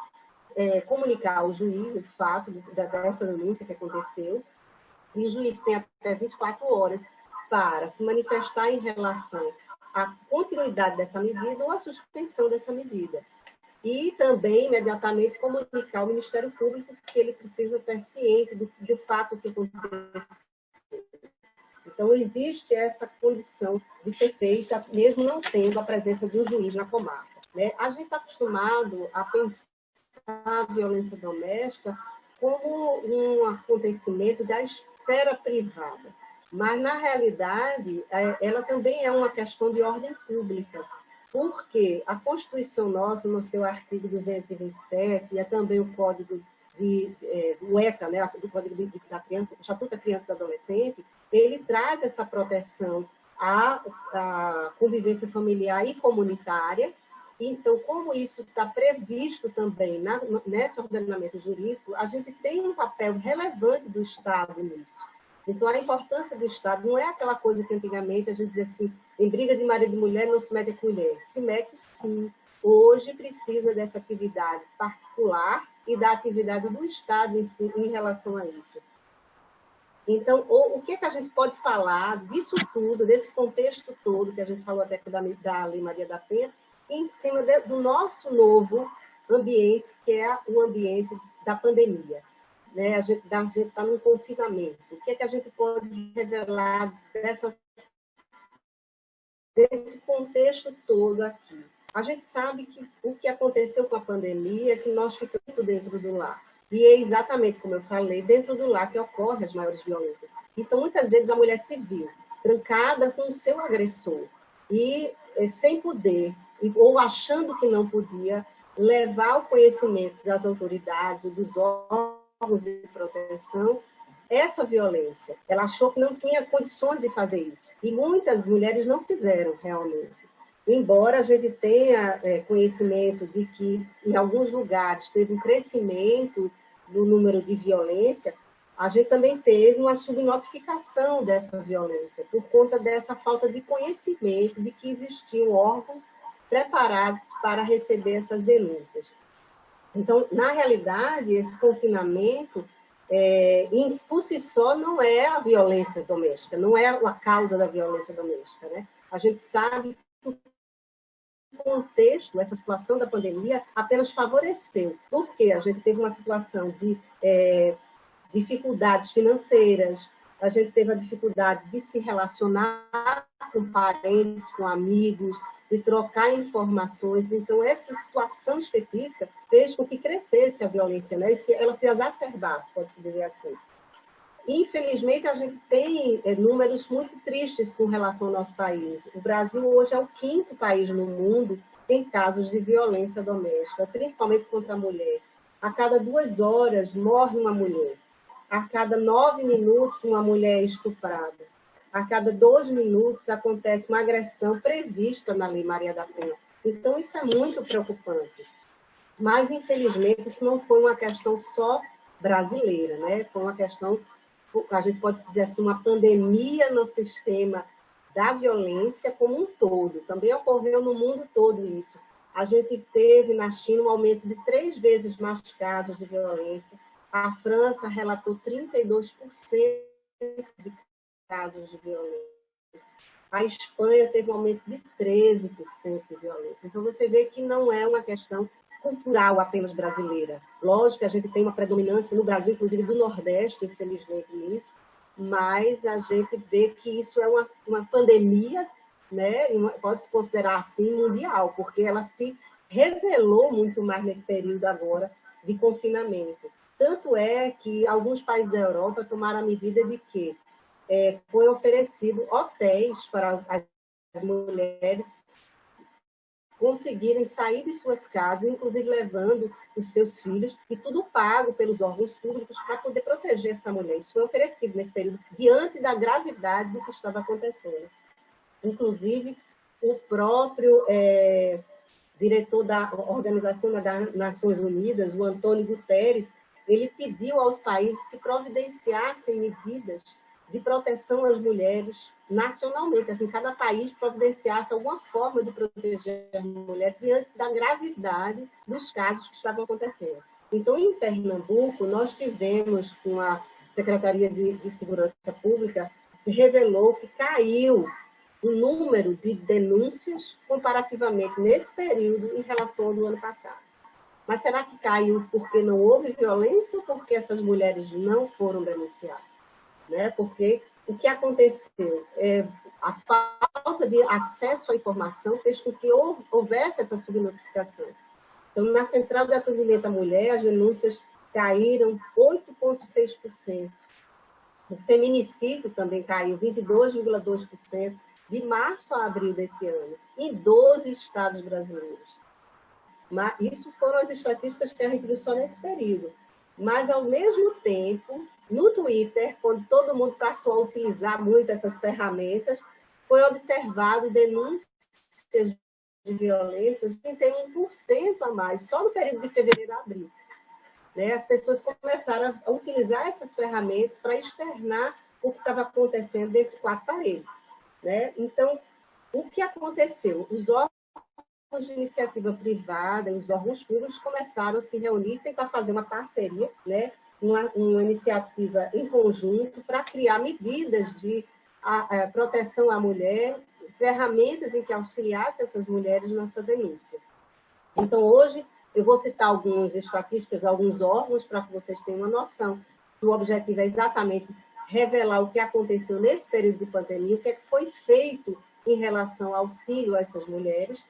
comunicar ao juiz o fato dessa denúncia que aconteceu, e o juiz tem até 24 horas para se manifestar em relação à continuidade dessa medida ou à suspensão dessa medida. E também, imediatamente, comunicar ao Ministério Público que ele precisa estar ciente do fato que aconteceu. Então, existe essa condição de ser feita, mesmo não tendo a presença de um juiz na comarca, né? A gente está acostumado a pensar a violência doméstica como um acontecimento da esfera privada, mas, na realidade, ela também é uma questão de ordem pública, porque a Constituição nossa, no seu artigo 227, e também o Código do ECA, né, do Código da Criança, o Estatuto da Criança e do Adolescente, ele traz essa proteção à convivência familiar e comunitária. Então, como isso está previsto também nesse ordenamento jurídico, a gente tem um papel relevante do Estado nisso. Então, a importância do Estado não é aquela coisa que antigamente a gente dizia assim, em briga de marido e mulher não se mete com mulher. Se mete sim. Hoje precisa dessa atividade particular e da atividade do Estado em si, em relação a isso. Então, o que é que a gente pode falar disso tudo, desse contexto todo, que a gente falou até da Lei Maria da Penha, em cima do nosso novo ambiente, que é o ambiente da pandemia, né? A gente está num confinamento. O que é que a gente pode revelar desse contexto todo aqui? A gente sabe que o que aconteceu com a pandemia é que nós ficamos dentro do lar. E é exatamente como eu falei, dentro do lar que ocorrem as maiores violências. Então, muitas vezes, a mulher se viu trancada com o seu agressor e sem poder, ou achando que não podia, levar ao conhecimento das autoridades, dos órgãos de proteção, essa violência. Ela achou que não tinha condições de fazer isso. E muitas mulheres não fizeram realmente. Embora a gente tenha conhecimento de que, em alguns lugares, teve um crescimento do número de violência, a gente também teve uma subnotificação dessa violência, por conta dessa falta de conhecimento de que existiam órgãos preparados para receber essas denúncias. Então, na realidade, esse confinamento, por si só, não é a violência doméstica, não é a causa da violência doméstica, né? A gente sabe que contexto, essa situação da pandemia apenas favoreceu, porque a gente teve uma situação de dificuldades financeiras, a gente teve a dificuldade de se relacionar com parentes, com amigos, de trocar informações. Então, essa situação específica fez com que crescesse a violência, né? Ela se exacerbasse, pode-se dizer assim. Infelizmente, a gente tem números muito tristes com relação ao nosso país. O Brasil hoje é o 5º país no mundo em casos de violência doméstica, principalmente contra a mulher. A cada 2 horas morre uma mulher. A cada 9 minutos, uma mulher é estuprada. A cada 2 minutos acontece uma agressão prevista na Lei Maria da Penha. Então, isso é muito preocupante. Mas, infelizmente, isso não foi uma questão só brasileira, né? Foi uma questão, a gente pode dizer assim, uma pandemia no sistema da violência como um todo. Também ocorreu no mundo todo isso. A gente teve na China um aumento de 3 vezes mais casos de violência. A França relatou 32% de casos de violência. A Espanha teve um aumento de 13% de violência. Então, você vê que não é uma questão cultural apenas brasileira. Lógico que a gente tem uma predominância no Brasil, inclusive do Nordeste, infelizmente, nisso, mas a gente vê que isso é uma pandemia, né? Pode-se considerar assim mundial, porque ela se revelou muito mais nesse período agora de confinamento. Tanto é que alguns países da Europa tomaram a medida de que foi oferecido hotéis para as mulheres conseguirem sair de suas casas, inclusive levando os seus filhos, e tudo pago pelos órgãos públicos para poder proteger essa mulher. Isso foi oferecido nesse período, diante da gravidade do que estava acontecendo. Inclusive, o próprio diretor da Organização das Nações Unidas, o Antônio Guterres, ele pediu aos países que providenciassem medidas de proteção às mulheres nacionalmente, assim, cada país providenciasse alguma forma de proteger a mulher diante da gravidade dos casos que estavam acontecendo. Então, em Pernambuco, nós tivemos com a Secretaria de Segurança Pública, que revelou que caiu o número de denúncias comparativamente nesse período em relação ao do ano passado. Mas será que caiu porque não houve violência ou porque essas mulheres não foram denunciadas? Né? Porque o que aconteceu? A falta de acesso à informação fez com que houvesse essa subnotificação. Então, na Central de Atendimento à Mulher, as denúncias caíram 8,6%. O feminicídio também caiu 22,2% de março a abril desse ano, em 12 estados brasileiros. Mas isso foram as estatísticas que a gente viu só nesse período. Mas, ao mesmo tempo, no Twitter, quando todo mundo passou a utilizar muito essas ferramentas, foi observado denúncias de violência de 31% a mais, só no período de fevereiro a abril. Né? As pessoas começaram a utilizar essas ferramentas para externar o que estava acontecendo dentro de 4 paredes. Né? Então, o que aconteceu? Os órgãos de iniciativa privada, os órgãos públicos começaram a se reunir e tentar fazer uma parceria, né? uma iniciativa em conjunto para criar medidas de proteção à mulher, ferramentas em que auxiliasse essas mulheres nessa denúncia. Então, hoje, eu vou citar algumas estatísticas, alguns órgãos, para que vocês tenham uma noção. O objetivo é exatamente revelar o que aconteceu nesse período de pandemia, o que foi feito em relação ao auxílio a essas mulheres.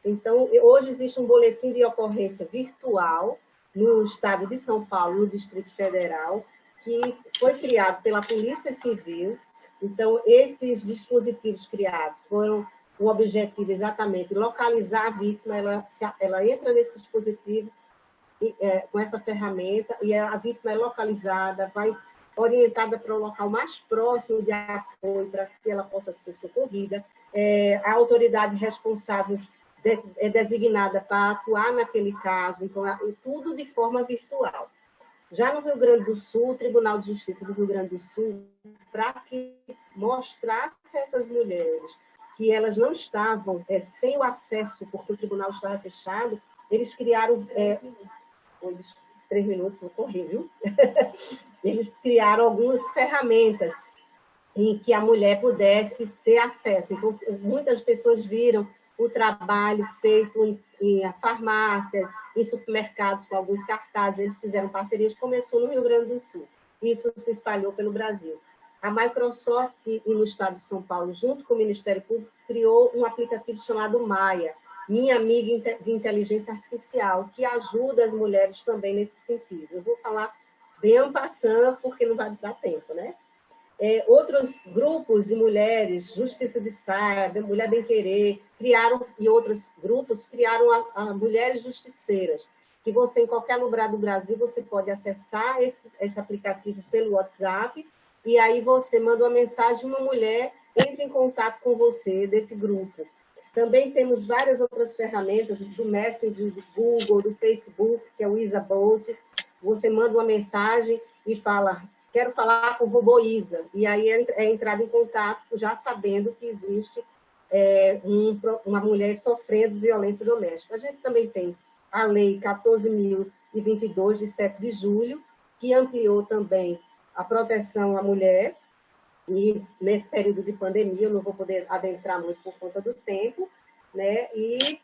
Então, hoje existe um boletim de ocorrência virtual no estado de São Paulo, no Distrito Federal, que foi criado pela Polícia Civil. Então, esses dispositivos criados foram o objetivo exatamente localizar a vítima, ela entra nesse dispositivo com essa ferramenta e a vítima é localizada, vai orientada para o local mais próximo de apoio para que ela possa ser socorrida. A autoridade responsável é designada para atuar naquele caso, então, tudo de forma virtual. Já no Rio Grande do Sul, o Tribunal de Justiça do Rio Grande do Sul, para que mostrasse a essas mulheres que elas não estavam sem o acesso, porque o tribunal estava fechado, eles criaram... 3 minutos, vou correr, viu? Eles criaram algumas ferramentas em que a mulher pudesse ter acesso. Então, muitas pessoas viram o trabalho feito em farmácias, em supermercados com alguns cartazes, eles fizeram parcerias, começou no Rio Grande do Sul. Isso se espalhou pelo Brasil. A Microsoft, no estado de São Paulo, junto com o Ministério Público, criou um aplicativo chamado Maia, Minha Amiga de Inteligência Artificial, que ajuda as mulheres também nesse sentido. Eu vou falar bem en passant, porque não vai dar tempo, né? Outros grupos de mulheres, Justiça de Saia, Mulher Bem Querer, e outros grupos criaram a Mulheres Justiceiras, que você, em qualquer lugar do Brasil, você pode acessar esse aplicativo pelo WhatsApp, e aí você manda uma mensagem, uma mulher entra em contato com você desse grupo. Também temos várias outras ferramentas do Messenger, do Google, do Facebook, que é o Isabolt. Você manda uma mensagem e fala, quero falar com o robô Isa. E aí é entrado em contato já sabendo que existe uma mulher sofrendo violência doméstica. A gente também tem a Lei 14.022, de 7 de julho, que ampliou também a proteção à mulher, e nesse período de pandemia, eu não vou poder adentrar muito por conta do tempo, né? E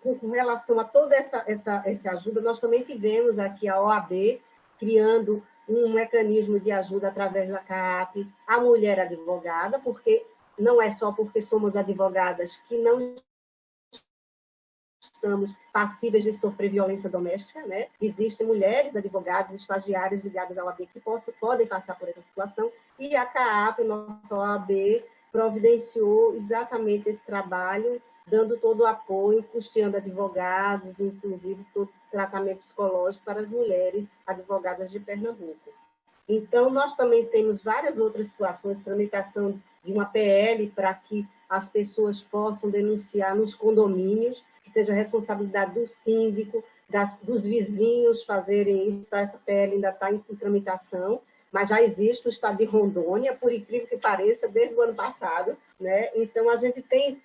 com relação a toda essa ajuda, nós também tivemos aqui a OAB criando um mecanismo de ajuda através da CAAP, a mulher advogada, porque não é só porque somos advogadas que não estamos passíveis de sofrer violência doméstica, né? Existem mulheres advogadas, estagiárias ligadas à OAB que podem passar por essa situação, e a CAAP, nossa OAB, providenciou exatamente esse trabalho, dando todo o apoio, custeando advogados, inclusive todo o tratamento psicológico para as mulheres advogadas de Pernambuco. Então, nós também temos várias outras situações, tramitação de uma PL para que as pessoas possam denunciar nos condomínios, que seja responsabilidade do síndico, dos vizinhos fazerem isso. Essa PL ainda está em tramitação, mas já existe no estado de Rondônia, por incrível que pareça, desde o ano passado, né? Então, a gente tem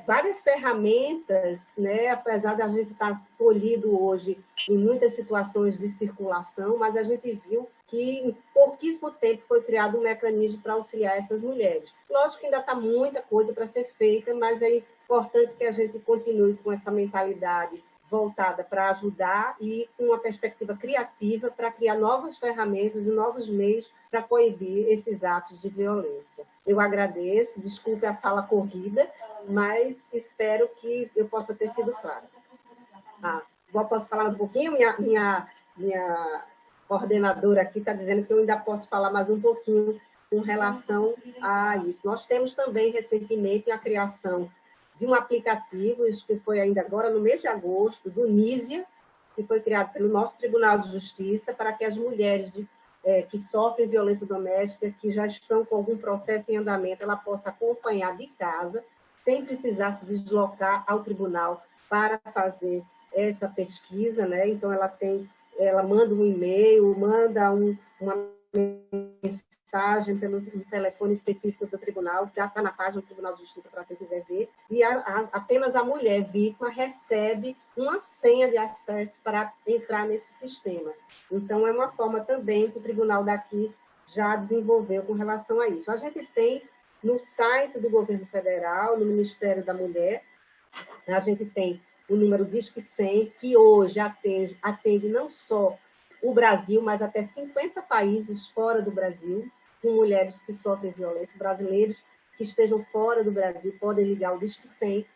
várias ferramentas, né? Apesar de a gente estar tolhido hoje em muitas situações de circulação, mas a gente viu que em pouquíssimo tempo foi criado um mecanismo para auxiliar essas mulheres. Lógico que ainda está muita coisa para ser feita, mas é importante que a gente continue com essa mentalidade voltada para ajudar e com uma perspectiva criativa para criar novas ferramentas e novos meios para coibir esses atos de violência. Eu agradeço, desculpe a fala corrida, mas espero que eu possa ter sido clara. Posso falar mais um pouquinho? Minha coordenadora aqui está dizendo que eu ainda posso falar mais um pouquinho com relação a isso. Nós temos também, recentemente, a criação de um aplicativo, isso que foi ainda agora no mês de agosto, do NISIA, que foi criado pelo nosso Tribunal de Justiça, para que as mulheres que sofrem violência doméstica, que já estão com algum processo em andamento, ela possa acompanhar de casa, sem precisar se deslocar ao tribunal para fazer essa pesquisa, né? Então, ela manda um e-mail, manda uma mensagem pelo telefone específico do tribunal, já está na página do Tribunal de Justiça para quem quiser ver, e apenas a mulher vítima recebe uma senha de acesso para entrar nesse sistema. Então, é uma forma também que o tribunal daqui já desenvolveu com relação a isso. A gente tem no site do governo federal, no Ministério da Mulher, a gente tem o número Disque 100, que hoje atende não só o Brasil, mas até 50 países fora do Brasil, com mulheres que sofrem violência. Brasileiros que estejam fora do Brasil podem ligar o Disque 100,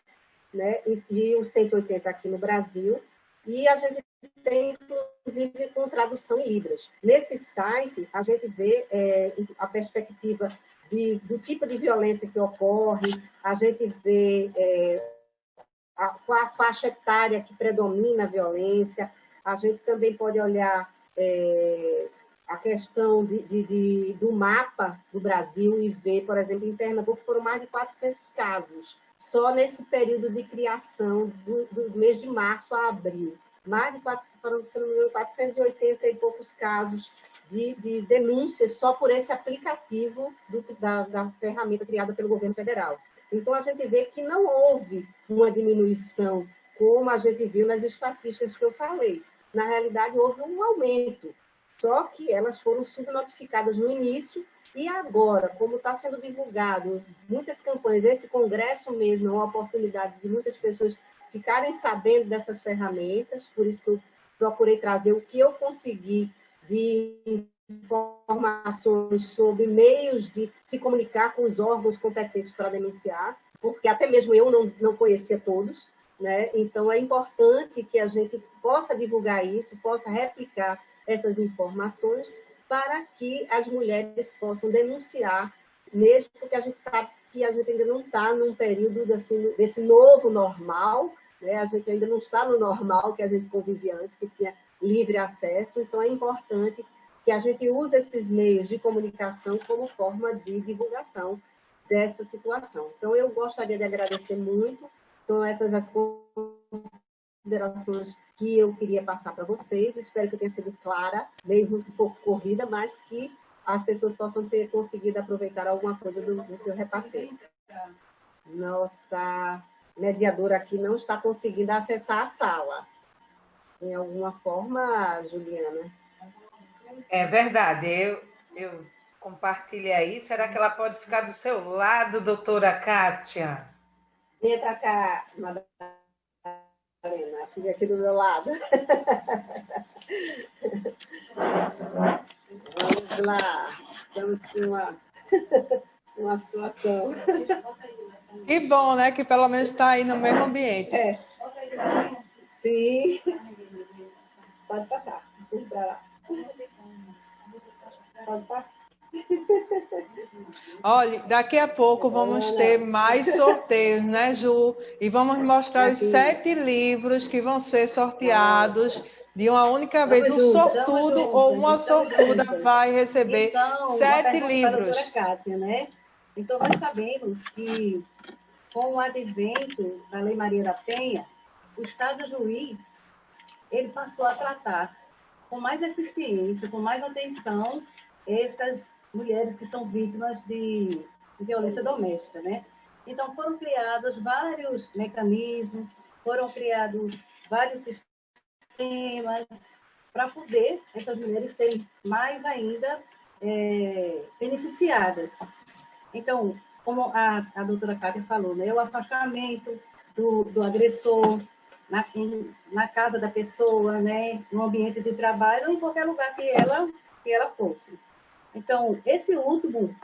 né? E o 180 aqui no Brasil. E a gente tem, inclusive, com tradução em Libras. Nesse site, a gente vê a perspectiva do tipo de violência que ocorre, a gente vê qual a faixa etária que predomina a violência, a gente também pode olhar a questão do mapa do Brasil e ver, por exemplo, em Pernambuco foram mais de 400 casos, só nesse período de criação do mês de março a abril. Mais de 480 e poucos casos de denúncias só por esse aplicativo da ferramenta criada pelo governo federal. Então, a gente vê que não houve uma diminuição, como a gente viu nas estatísticas que eu falei. Na realidade, houve um aumento, só que elas foram subnotificadas no início E agora, como está sendo divulgado muitas campanhas, esse congresso mesmo é uma oportunidade de muitas pessoas ficarem sabendo dessas ferramentas, por isso que eu procurei trazer o que eu consegui de informações sobre meios de se comunicar com os órgãos competentes para denunciar, porque até mesmo eu não conhecia todos, né? Então, é importante que a gente possa divulgar isso, possa replicar essas informações para que as mulheres possam denunciar, mesmo porque a gente sabe que a gente ainda não está num período desse novo normal, né? A gente ainda não está no normal que a gente convivia antes, que tinha livre acesso, então é importante que a gente use esses meios de comunicação como forma de divulgação dessa situação. Então, eu gostaria de agradecer muito. São essas as considerações que eu queria passar para vocês. Espero que eu tenha sido clara, meio um pouco corrida, mas que as pessoas possam ter conseguido aproveitar alguma coisa do que eu repassei. Nossa mediadora aqui não está conseguindo acessar a sala. Em alguma forma, Juliana?
É verdade, eu compartilhei aí. Será que ela pode ficar do seu lado, doutora Kátia?
Venha para cá, Madalena, fica aqui do meu lado. Vamos lá, estamos com uma situação.
Que bom, né? Que pelo menos está aí no mesmo ambiente.
É. Sim. Pode passar. Vamos para lá. Pode passar.
Olha, daqui a pouco vamos ter mais sorteios, né, Ju? E vamos mostrar os 7 livros que vão ser sorteados de uma única vez. Um sortudo ou uma sortuda vai receber 7 livros.
Doutora Kátia, né? Então, nós sabemos que, com o advento da Lei Maria da Penha, o Estado juiz ele passou a tratar com mais eficiência, com mais atenção, essas mulheres que são vítimas de violência doméstica, né? Então, foram criados vários mecanismos, foram criados vários sistemas para poder essas mulheres serem mais ainda beneficiadas. Então, como a doutora Kátia falou, né? O afastamento do agressor na casa da pessoa, né? No ambiente de trabalho, ou em qualquer lugar que ela fosse. Então, esse último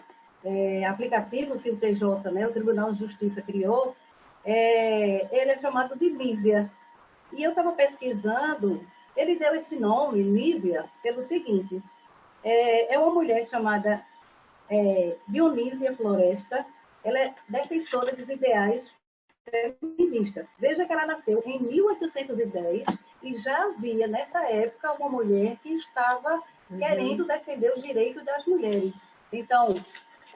aplicativo que o TJ, né, o Tribunal de Justiça, criou, ele é chamado de Lísia. E eu estava pesquisando, ele deu esse nome, Lísia, pelo seguinte, é uma mulher chamada Dionísia Floresta, ela é defensora dos ideais feministas. Veja que ela nasceu em 1810 e já havia, nessa época, uma mulher que estava querendo defender os direitos das mulheres. Então,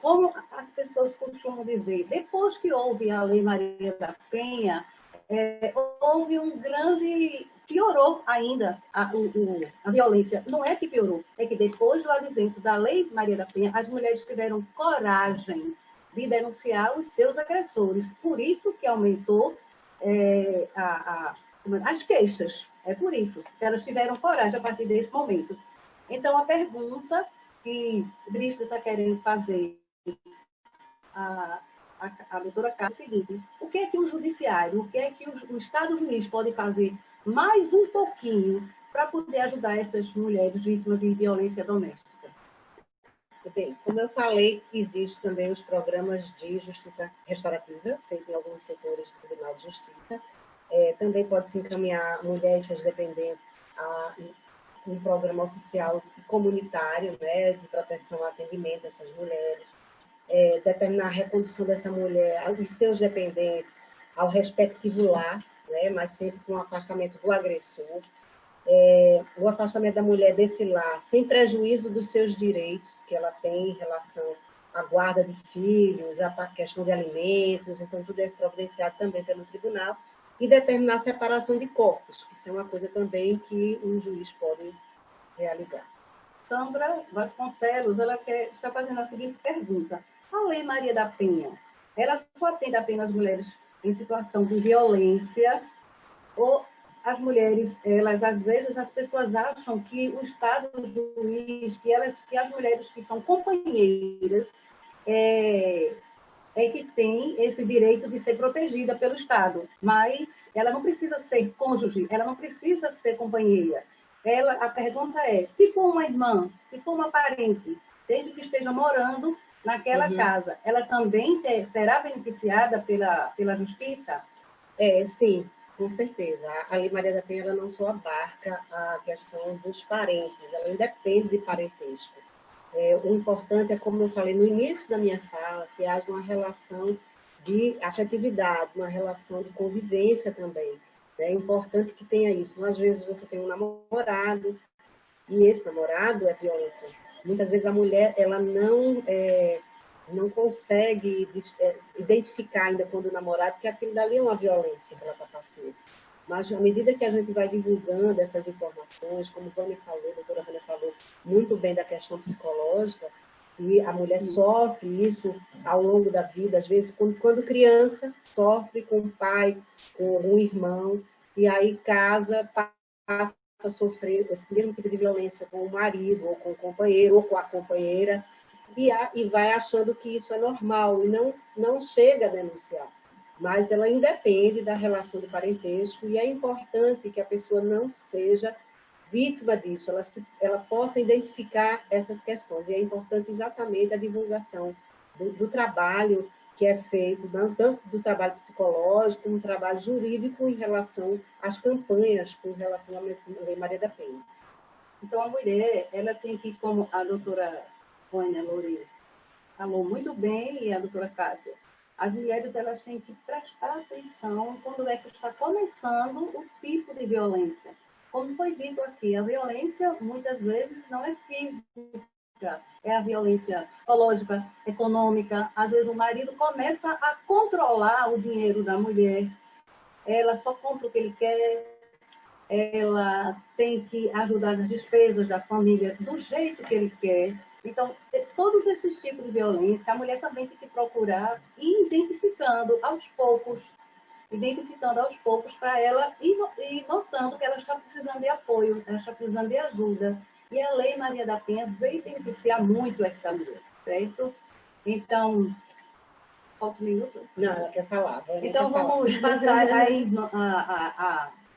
como as pessoas costumam dizer, depois que houve a Lei Maria da Penha, houve um grande... Piorou ainda a violência. Não é que piorou, é que depois do advento da Lei Maria da Penha, as mulheres tiveram coragem de denunciar os seus agressores. Por isso que aumentou as queixas. É por isso que elas tiveram coragem a partir desse momento. Então, a pergunta que o Brígida está querendo fazer a doutora Kátia é o seguinte: o que é que o judiciário, o que é que o Estado juiz pode fazer mais um pouquinho para poder ajudar essas mulheres vítimas de violência doméstica?
Bem, como eu falei, existem também os programas de justiça restaurativa, feitos em alguns setores do Tribunal de Justiça. Também pode-se encaminhar mulheres dependentes a um programa oficial comunitário, né, de proteção ao atendimento dessas mulheres, determinar a recondução dessa mulher e seus dependentes ao respectivo lar, né, mas sempre com o afastamento do agressor, o afastamento da mulher desse lar, sem prejuízo dos seus direitos que ela tem em relação à guarda de filhos, à questão de alimentos, então tudo é providenciado também pelo tribunal, e determinar a separação de corpos, que isso é uma coisa também que um juiz pode realizar.
Sandra Vasconcelos, ela está fazendo a seguinte pergunta: a Lei Maria da Penha, ela só atende apenas mulheres em situação de violência ou as mulheres, elas, às vezes, as pessoas acham que o Estado, o juiz, que as mulheres que são companheiras que tem esse direito de ser protegida pelo Estado, mas ela não precisa ser cônjuge, ela não precisa ser companheira. A pergunta é, se for uma irmã, se for uma parente, desde que esteja morando naquela casa, ela também será beneficiada pela justiça?
Sim, com certeza. A Lei Maria da Penha ela não só abarca a questão dos parentes, ela independe de parentesco. O importante é, como eu falei no início da minha fala, que haja uma relação de afetividade, uma relação de convivência também. É importante que tenha isso. Às vezes você tem um namorado e esse namorado é violento. Muitas vezes a mulher ela não consegue identificar ainda quando o namorado que aquilo dali é uma violência que ela está passando. Mas, à medida que a gente vai divulgando essas informações, como a doutora Vânia falou muito bem da questão psicológica, e a mulher sofre isso ao longo da vida, às vezes, quando criança, sofre com o pai, com um irmão, e aí casa, passa a sofrer esse mesmo tipo de violência com o marido, ou com o companheiro, ou com a companheira, e vai achando que isso é normal, e não chega a denunciar. Mas ela independe da relação de parentesco e é importante que a pessoa não seja vítima disso, ela possa identificar essas questões. E é importante exatamente a divulgação do trabalho que é feito, tanto do trabalho psicológico, como do trabalho jurídico em relação às campanhas com relação à Lei Maria da Penha.
Então, a mulher, ela tem que, como a doutora Vânia Loureiro falou muito bem, e a doutora Cátia, as mulheres elas têm que prestar atenção quando é que está começando o tipo de violência. Como foi dito aqui, a violência muitas vezes não é física, é a violência psicológica, econômica. Às vezes o marido começa a controlar o dinheiro da mulher, ela só compra o que ele quer, ela tem que ajudar nas despesas da família do jeito que ele quer. Então, todos esses tipos de violência, a mulher também tem que procurar ir identificando aos poucos para ela ir notando que ela está precisando de apoio, ela está precisando de ajuda. E a Lei Maria da Penha veio beneficiar muito essa mulher, certo? Então, falta um minuto?
Não, ela quer falar.
Então, vamos passar aí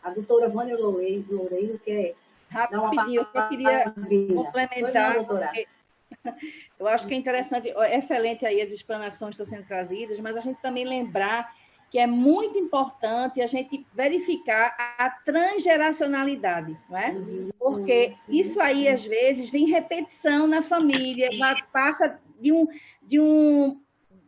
a doutora Vânia Loureiro, que é
rapidinho, eu queria complementar, porque eu acho que é interessante, excelente aí as explanações que estão sendo trazidas, mas a gente também lembrar que é muito importante a gente verificar a transgeracionalidade, não é? Porque isso aí, às vezes, vem repetição na família, passa de um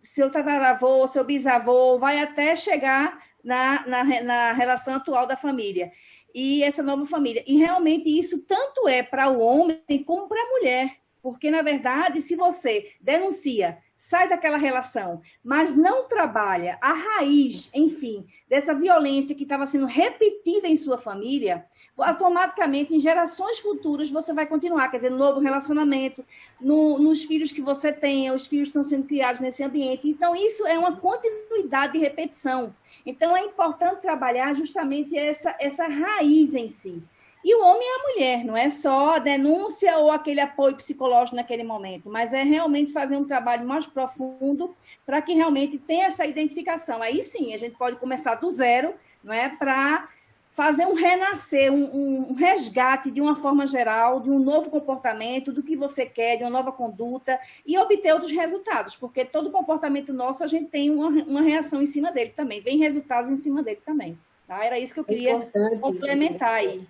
seu tataravô, seu bisavô, vai até chegar na relação atual da família. E essa nova família. E realmente isso tanto é para o homem como para a mulher. Porque, na verdade, se você denuncia, sai daquela relação, mas não trabalha a raiz, enfim, dessa violência que estava sendo repetida em sua família, automaticamente, em gerações futuras, você vai continuar, quer dizer, no novo relacionamento, nos filhos que você tem, os filhos que estão sendo criados nesse ambiente. Então, isso é uma continuidade de repetição. Então, é importante trabalhar justamente essa raiz em si. E o homem e a mulher, não é só a denúncia ou aquele apoio psicológico naquele momento, mas é realmente fazer um trabalho mais profundo para que realmente tenha essa identificação. Aí sim, a gente pode começar do zero, não é, para fazer um renascer, um resgate de uma forma geral, de um novo comportamento, do que você quer, de uma nova conduta, e obter outros resultados, porque todo comportamento nosso, a gente tem uma reação em cima dele também, vem resultados em cima dele também. Tá? Era isso que eu queria complementar aí.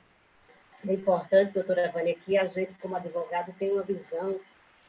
É importante, doutora Vânia, que a gente, como advogado, tenha uma visão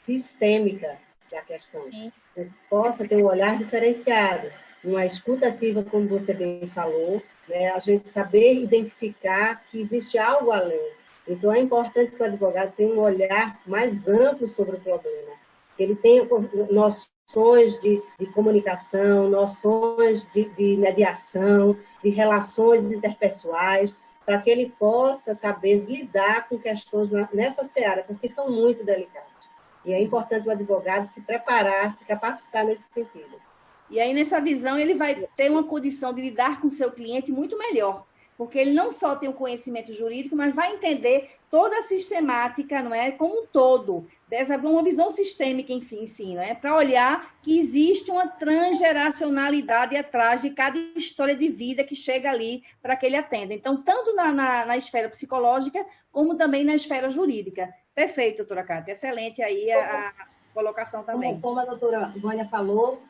sistêmica da questão. Sim. A gente possa ter um olhar diferenciado, uma escuta ativa, como você bem falou, né? A gente saber identificar que existe algo além. Então, é importante que o advogado tenha um olhar mais amplo sobre o problema, que ele tenha noções de comunicação, noções de mediação, de relações interpessoais, para que ele possa saber lidar com questões nessa seara, porque são muito delicadas. E é importante o advogado se preparar, se capacitar nesse sentido.
E aí, nessa visão, ele vai ter uma condição de lidar com o seu cliente muito melhor. porque ele não só tem o conhecimento jurídico, mas vai entender toda a sistemática, não é, como um todo, dessa uma visão sistêmica, enfim, não é, para olhar que existe uma transgeracionalidade atrás de cada história de vida que chega ali para que ele atenda. Então, tanto na esfera psicológica, como também na esfera jurídica. Perfeito, doutora Cátia, excelente aí a colocação também.
Como a doutora Vânia falou,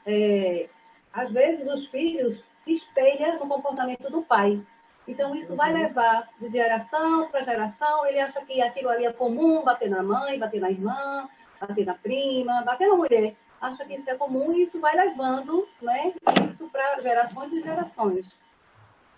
às vezes os filhos se espelham no comportamento do pai. Então, isso vai levar de geração para geração. Ele acha que aquilo ali é comum, bater na mãe, bater na irmã, bater na prima, bater na mulher. Acha que isso é comum e isso vai levando, né, isso para gerações e gerações.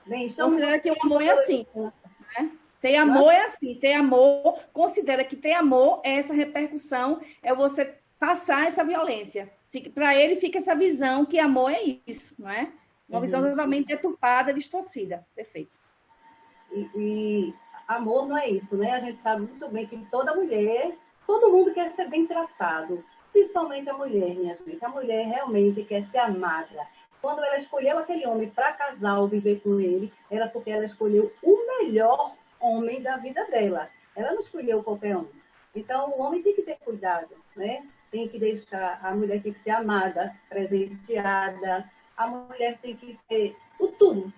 Bem,
considera que o amor é assim, né? Ter amor é assim, ter amor, considera que ter amor é essa repercussão, é você passar essa violência. Para ele fica essa visão que amor é isso, não é? Uma visão totalmente deturpada, distorcida. Perfeito.
E amor não é isso, né? A gente sabe muito bem que toda mulher, todo mundo quer ser bem tratado. Principalmente a mulher, minha gente. A mulher realmente quer ser amada. Quando ela escolheu aquele homem para casar ou viver com ele, era porque ela escolheu o melhor homem da vida dela. Ela não escolheu qualquer homem. Então, o homem tem que ter cuidado, né? Tem que deixar, a mulher tem que ser amada, presenteada. A mulher tem que ser o tudo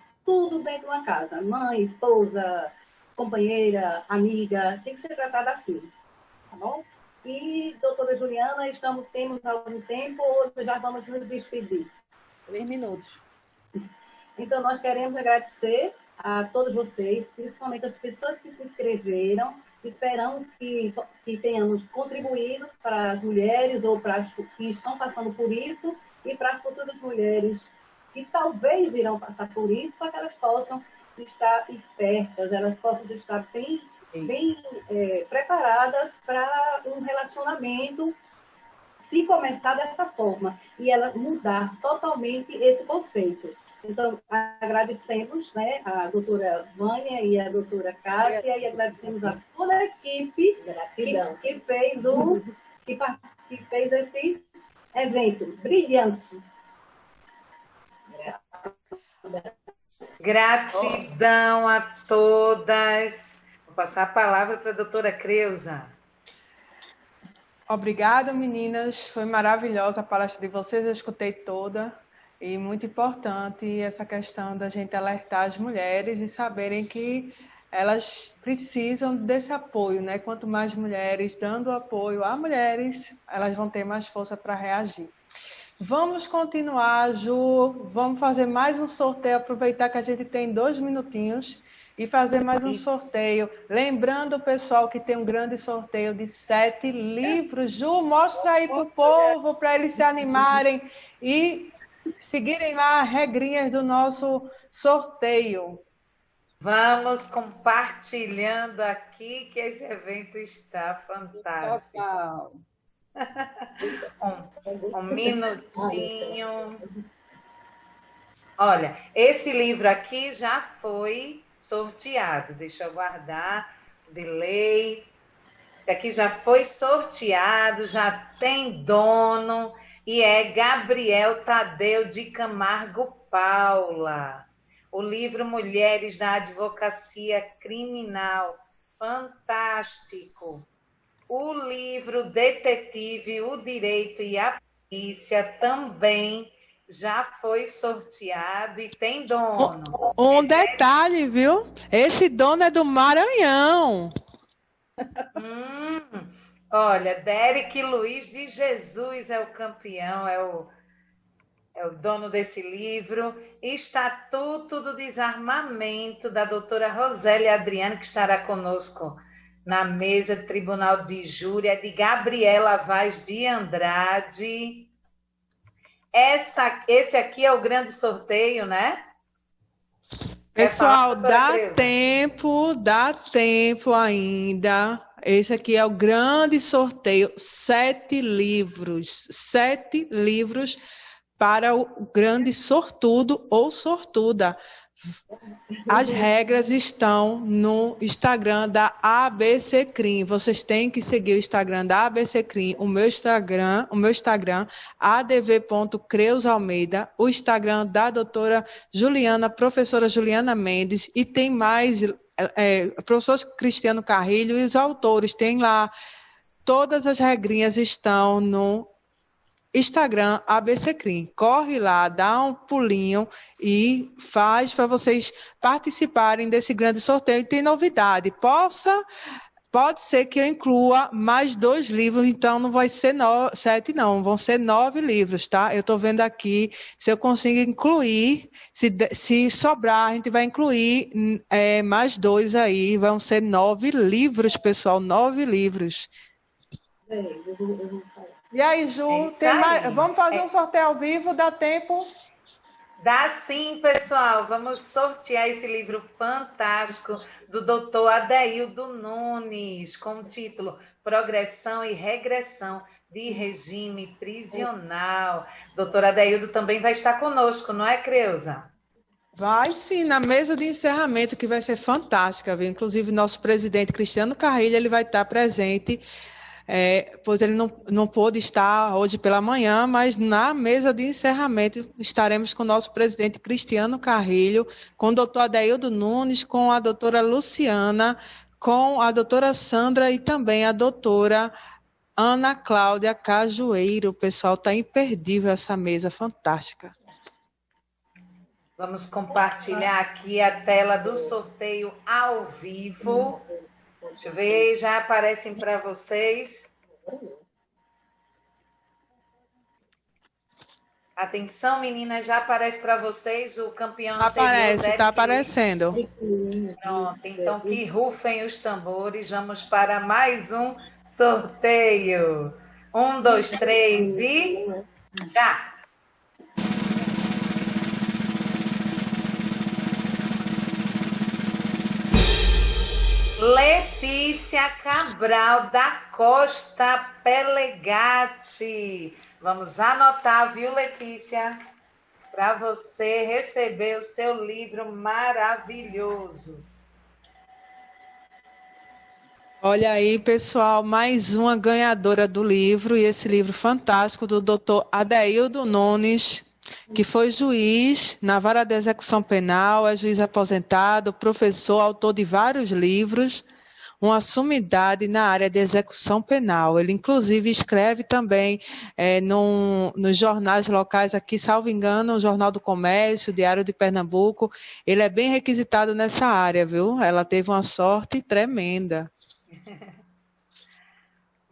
dentro de uma casa. Mãe, esposa, companheira, amiga, tem que ser tratada assim, tá bom? E, doutora Juliana, temos algum tempo ou já vamos nos despedir?
3 minutos.
Então, nós queremos agradecer a todos vocês, principalmente as pessoas que se inscreveram. Esperamos que tenhamos contribuído para as mulheres ou para as que estão passando por isso e para as futuras mulheres que talvez irão passar por isso, para que elas possam estar espertas, elas possam estar bem preparadas para um relacionamento, se começar dessa forma, e ela mudar totalmente esse conceito. Então, agradecemos, né, a doutora Vânia e a doutora Cátia, e agradecemos a toda a equipe que fez esse evento brilhante.
Gratidão a todas. Vou passar a palavra para a doutora Creuza.
Obrigada, meninas. Foi maravilhosa a palestra de vocês, eu escutei toda. E muito importante essa questão da gente alertar as mulheres e saberem que elas precisam desse apoio, né? Quanto mais mulheres dando apoio a mulheres, elas vão ter mais força para reagir. Vamos continuar, Ju. Vamos fazer mais um sorteio, aproveitar que a gente tem 2 minutinhos e fazer mais um sorteio. Lembrando, pessoal, que tem um grande sorteio de 7 livros. Ju, mostra aí para o povo, para eles se animarem e seguirem lá as regrinhas do nosso sorteio.
Vamos compartilhando aqui que esse evento está fantástico. Um minutinho. Olha, esse livro aqui já foi sorteado. Deixa eu guardar. Delay. Esse aqui já foi sorteado, já tem dono. E é Gabriel Tadeu de Camargo Paula. O livro Mulheres da Advocacia Criminal. Fantástico. O livro Detetive, o Direito e a Polícia também já foi sorteado e tem dono.
Um detalhe, viu? Esse dono é do Maranhão.
Olha, Derek Luiz de Jesus é o campeão, é o dono desse livro. Estatuto do Desarmamento, da doutora Rosélia Adriano, que estará conosco na mesa do Tribunal de Júri, é de Gabriela Vaz de Andrade. Esse aqui é o grande sorteio, né?
Pessoal, dá tempo ainda. Esse aqui é o grande sorteio, 7 livros para o grande sortudo ou sortuda. As regras estão no Instagram da ABC Crim. Vocês têm que seguir o Instagram da ABC Crim, o meu Instagram adv.creusalmeida, o Instagram da doutora Juliana, professora Juliana Mendes, e tem mais professor Cristiano Carrilho e os autores. Tem lá, todas as regrinhas estão no Instagram ABC Crim. Corre lá, dá um pulinho e faz para vocês participarem desse grande sorteio. E tem novidade. Pode ser que eu inclua mais 2 livros, então não vai ser 7, não. Vão ser 9 livros, tá? Eu estou vendo aqui se eu consigo incluir. Se sobrar, a gente vai incluir mais 2 aí. Vão ser 9 livros, pessoal. 9 livros. E aí, Ju, vamos fazer um sorteio ao vivo? Dá tempo?
Dá sim, pessoal. Vamos sortear esse livro fantástico do doutor Adeildo Nunes, com o título Progressão e Regressão de Regime Prisional. Doutor Adeildo também vai estar conosco, não é, Creuza?
Vai sim, na mesa de encerramento, que vai ser fantástica, viu? Inclusive, nosso presidente Cristiano Carrilho, ele vai estar presente. Pois ele não pôde estar hoje pela manhã, mas na mesa de encerramento estaremos com o nosso presidente Cristiano Carrilho, com o doutor Adeildo Nunes, com a doutora Luciana, com a doutora Sandra e também a doutora Ana Cláudia Cajueiro. O pessoal está imperdível essa mesa fantástica.
Vamos compartilhar aqui a tela do sorteio ao vivo. Deixa eu ver, já aparecem para vocês. Atenção, meninas, já aparece para vocês o campeão
anterior. Está aparecendo.
Pronto, então que rufem os tambores. Vamos para mais um sorteio. 1, 2, 3 e já! Letícia Cabral da Costa Pelegatti. Vamos anotar, viu, Letícia? Para você receber o seu livro maravilhoso.
Olha aí, pessoal, mais uma ganhadora do livro, e esse livro fantástico do doutor Adeildo Nunes, que foi juiz na Vara de Execução Penal, é juiz aposentado, professor, autor de vários livros, uma sumidade na área de execução penal. Ele, inclusive, escreve também nos jornais locais aqui, salvo engano, o Jornal do Comércio, o Diário de Pernambuco. Ele é bem requisitado nessa área, viu? Ela teve uma sorte tremenda.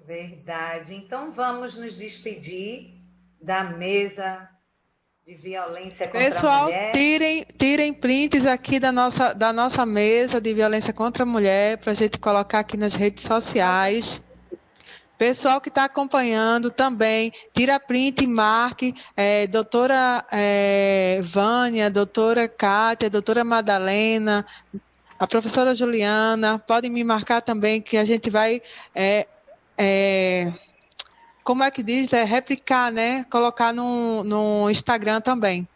Verdade. Então, vamos nos despedir da mesa de violência contra a mulher.
Pessoal, tirem prints aqui da nossa mesa de violência contra a mulher, para a gente colocar aqui nas redes sociais. Pessoal que está acompanhando também, tira print e marque doutora Vânia, doutora Kátia, doutora Madalena, a professora Juliana. Podem me marcar também, que a gente vai... como é que diz? Replicar, né? Colocar no Instagram também.